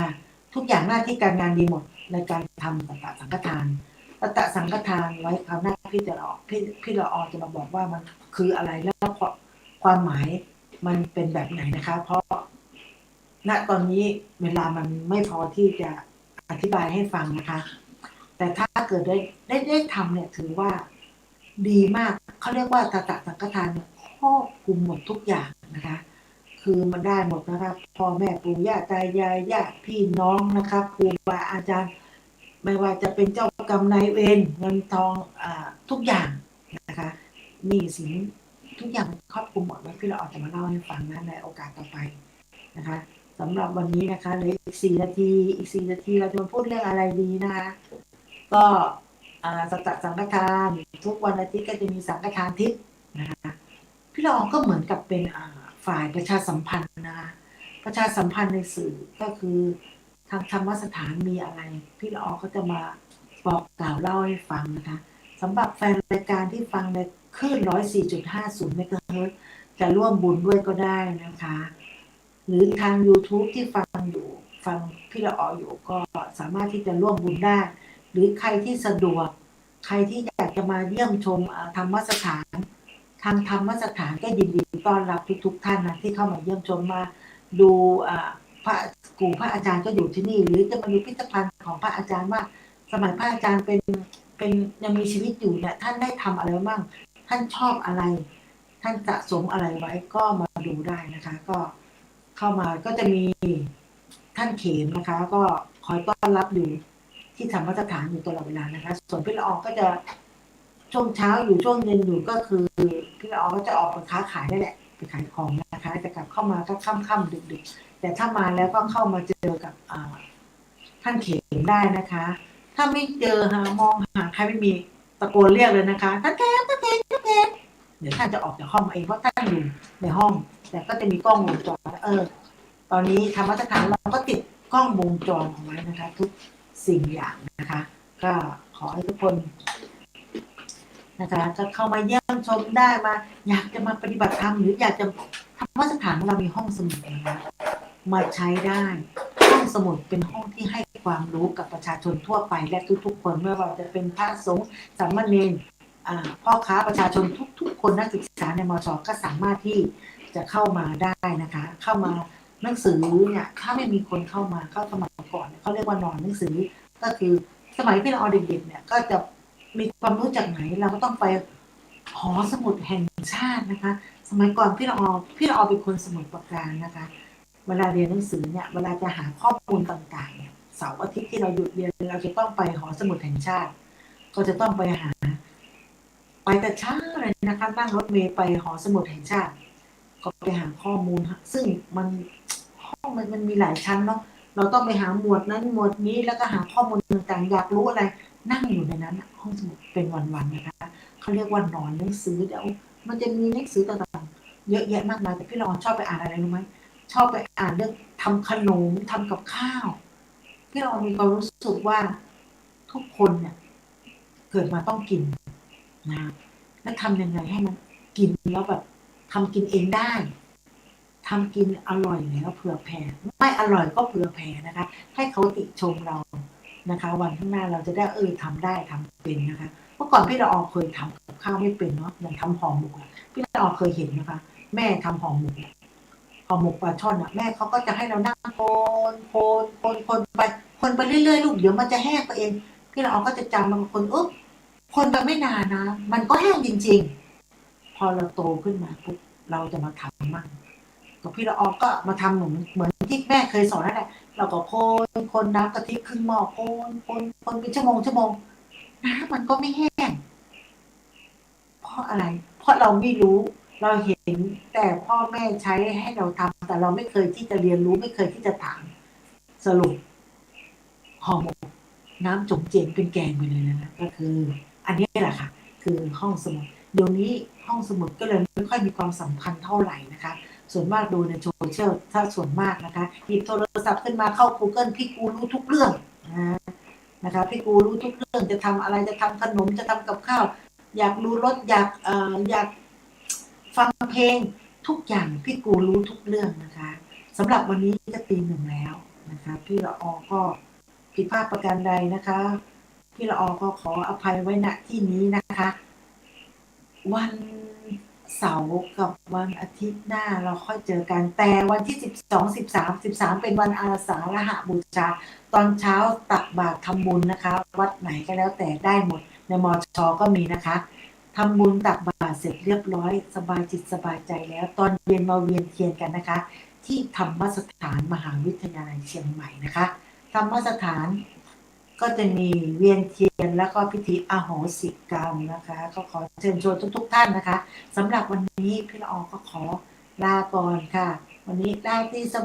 ทุกอย่างหน้าที่การงานดีหมดในการทำตัตตสังฆทานตัตตสังฆทานไว้คราวหน้าพี่ละออจะมาบอกว่ามันคืออะไรแล้วความหมายมันเป็นแบบไหนนะคะเพราะณตอนนี้เวลามันไม่พอที่จะอธิบายให้ฟังนะคะแต่ถ้าเกิดได้ทำเนี่ยถือว่าดีมากเขาเรียกว่าตัตตสังฆทานครอบคลุมหมดทุกอย่างนะคะคือมันได้หมดนะคะพ่อแม่ปู่ย่าตายายญาติพี่น้องนะคะครูบาอาจารย์ไม่ว่าจะเป็นเจ้ากรรมนายเวรเงินทองทุกอย่างนะคะหนี้สินทุกอย่างครอบคลุมหมดแล้วที่เราอาจจะมาเล่าให้ฟังนะในโอกาสต่อไปนะคะสำหรับวันนี้นะคะเหลืออีก4 นาทีเราจะมาพูดเรื่องอะไรดีนะคะก็สัตตสังฆทานทุกวันอาทิตย์ก็จะมีสังฆทานทิพย์นะคะพี่ละออก็เหมือนกับเป็นฝ่ายประชาสัมพันธ์นะคะประชาสัมพันธ์ในสื่อก็คือทางธรรมสถานมีอะไรพี่ละออก็จะมาบอกกล่าวเล่าให้ฟังนะคะสำหรับแฟนรายการที่ฟังในคลื่น104.50เมกะเฮิรตซ์จะร่วมบุญด้วยก็ได้นะคะหรือทาง YouTube ที่ฟังพี่ละอออยู่ก็สามารถที่จะร่วมบุญได้หรือใครที่สะดวกใครที่อยากจะมาเยี่ยมชมธรรมสถานทางธรรมสถานก็ยินดีต้อนรับทุกท่านนะที่เข้ามาเยี่ยมชมมาดูพระกูพระอาจารย์ก็อยู่ที่นี่หรือจะมาดูพิพิธภัณฑ์ของพระอาจารย์ว่าสมัยพระอาจารย์เป็นยังมีชีวิตอยู่เนี่ยท่านได้ทำอะไรบ้างท่านชอบอะไรท่านสะสมอะไรไว้ก็มาดูได้นะคะก็เข้ามาก็จะมีท่านเขมนะคะก็คอยต้อนรับอยู่ที่ธรรมสถานอยู่ตลอดเวลานะคะส่วนพี่ละอองก็จะ ช่วงเช้าอยู่ช่วงเย็นอยู่ก็คือพี่ละออก็จะออกไปค้าขายได้แหละไปขายของนะคะจะกลับเข้ามาก็ค่ำๆดึกๆแต่ถ้ามาแล้วก็เข้ามาเจอกับท่านเข็มได้นะคะ ถ้าไม่เจอหามองหาใครไม่มีตะโกนเรียกเลยนะคะท่านเข็มท่านเข็มท่านเข็มเดี๋ยวท่านจะออกจากห้องเองเพราะท่านอยู่ในห้องแต่ก็จะมีกล้องวงจรตอนนี้ธรรมสถานเราก็ติดกล้องวงจรเอาไว้นะคะ ทุกสิ่งอย่างนะคะ ก็ขอให้ทุกคนนะคะจะเข้ามาเยี่ยมชมได้มาอยากจะมาปฏิบัติธรรมหรืออยากจะธรรมสถานเรามีห้องสมุดเองนะมาใช้ได้ห้องสมุดเป็นห้องที่ให้ความรู้กับประชาชนทั่วไปและทุกๆคนไม่ว่าจะเป็นพระสงฆ์สามเณรพ่อค้าประชาชนทุกๆคนนักศึกษาในมชก็สามารถที่จะเข้ามาได้นะคะเข้ามาหนังสือเนี่ยถ้าไม่มีคนเข้ามาเข้าสมัยก่อนเขาเรียกว่านอนหนังสือก็คือสมัยพี่เราเด็กๆเนี่ยก็จะมีความรู้จากไหนเราก็ต้องไปหอสมุดแห่งชาตินะคะสมัยก่อนพี่เราเป็นคนสมุทรปราการนะคะเวลาเรียนหนังสือเนี่ยเวลาจะหาข้อมูลต่างๆเนี่ยเสาร์อาทิตย์ที่เราหยุดเรียนเราจะต้องไปหอสมุดแห่งชาติก็จะต้องไปหาไปแต่เช้าเลยนะคะนั่งรถเมล์ไปหอสมุดแห่งชาติก็ไปหาข้อมูลซึ่งมันห้องมันมีหลายชั้นเนาะเราต้องไปหาหมวดนั้นหมวดนี้แล้วก็หาข้อมูลต่างๆอยากรู้อะไรนั่งอยู่ในนั้นห้องสมุดเป็นวันๆนะคะเขาเรียกว่านอนหนังสือเดี๋ยวมันจะมีหนังสือต่างๆเยอะแยะมากมายแต่พี่รอนชอบไปอ่านอะไรรู้ไหมชอบไปอ่านเรื่องทำขนมทำกับข้าวพี่รอนมีความรู้สึกว่าทุกคนเนี่ยเกิดมาต้องกินนะแล้วทำยังไงให้มันกินแล้วแบบทำกินเองได้ทำกินอร่อยแล้วเผื่อแผ่ไม่อร่อยก็เผื่อแผ่นะคะให้เขาติชมเรานะคะวันข้างหน้าเราจะได้ทำได้ทำเป็นนะคะเมื่อก่อนพี่ละออเคยทำกับข้าวไม่เป็นเนาะอย่างทำห่อหมกพี่ละออเคยเห็นนะคะแม่ทำห่อหมกปลาช่อนแม่เขาก็จะให้เรานั่งคนไปคนไปเรื่อยๆลูกเดี๋ยวมันจะแห้งไปเองพี่ละออก็จะจำบางคนคนไปไม่นานนะมันก็แห้งจริงๆพอเราโตขึ้นมาปุ๊บเราจะมาทำมั่งกับพี่ละออก็มาทำเหมือนที่แม่เคยสอนนั่นแหละเราก็คนน้ำกะทิครึ่งหม้อคนเป็นชั่วโมงน้ำมันก็ไม่แห้งเพราะอะไรเพราะเราไม่รู้เราเห็นแต่พ่อแม่ใช้ให้เราทำแต่เราไม่เคยที่จะเรียนรู้ไม่เคยที่จะถามสรุปห่อหมกน้ำจงเจงเป็นแกงไปเลยนะก็คืออันนี้แหละค่ะคือห้องสมุดเดี๋ยวนี้ห้องสมุดก็เลยไม่ค่อยมีความสำคัญเท่าไหร่นะคะส่วนมากดูในโซเชียลถ้าส่วนมากนะคะหยิบโทรศัพท์ขึ้นมาเข้า Google พี่กูรู้ทุกเรื่องนะคะพี่กูรู้ทุกเรื่องจะทำอะไรจะทำขนมจะทำกับข้าวอยากดูรถอยากฟังเพลงทุกอย่างพี่กูรู้ทุกเรื่องนะคะสำหรับวันนี้จะตี 1แล้วนะคะพี่ละออก็ผิดพลาดประการใดนะคะพี่ละออก็ขออภัยไว้ณที่นี้นะคะวันเสาร์กับวันอาทิตย์หน้าเราค่อยเจอกันแต่วันที่12 13 13เป็นวันอาสาฬหบูชาตอนเช้าตักบาตรทำบุญนะคะวัดไหนก็แล้วแต่ได้หมดในมชก็มีนะคะทำบุญตักบาตรเสร็จเรียบร้อยสบายจิตสบายใจแล้วตอนเย็นมาเวียนเทียนกันนะคะที่ธรรมสถานมหาวิทยาลัยเชียงใหม่นะคะธรรมสถานก็จะมีเวียนเทียนแล้วก็พิธีอโหสิกรรมนะคะก็ขอเชิญชวนทุกท่านนะคะสำหรับวันนี้พี่ละออก็ขอลาก่อนค่ะวันนี้ราตรีสวัสดิ์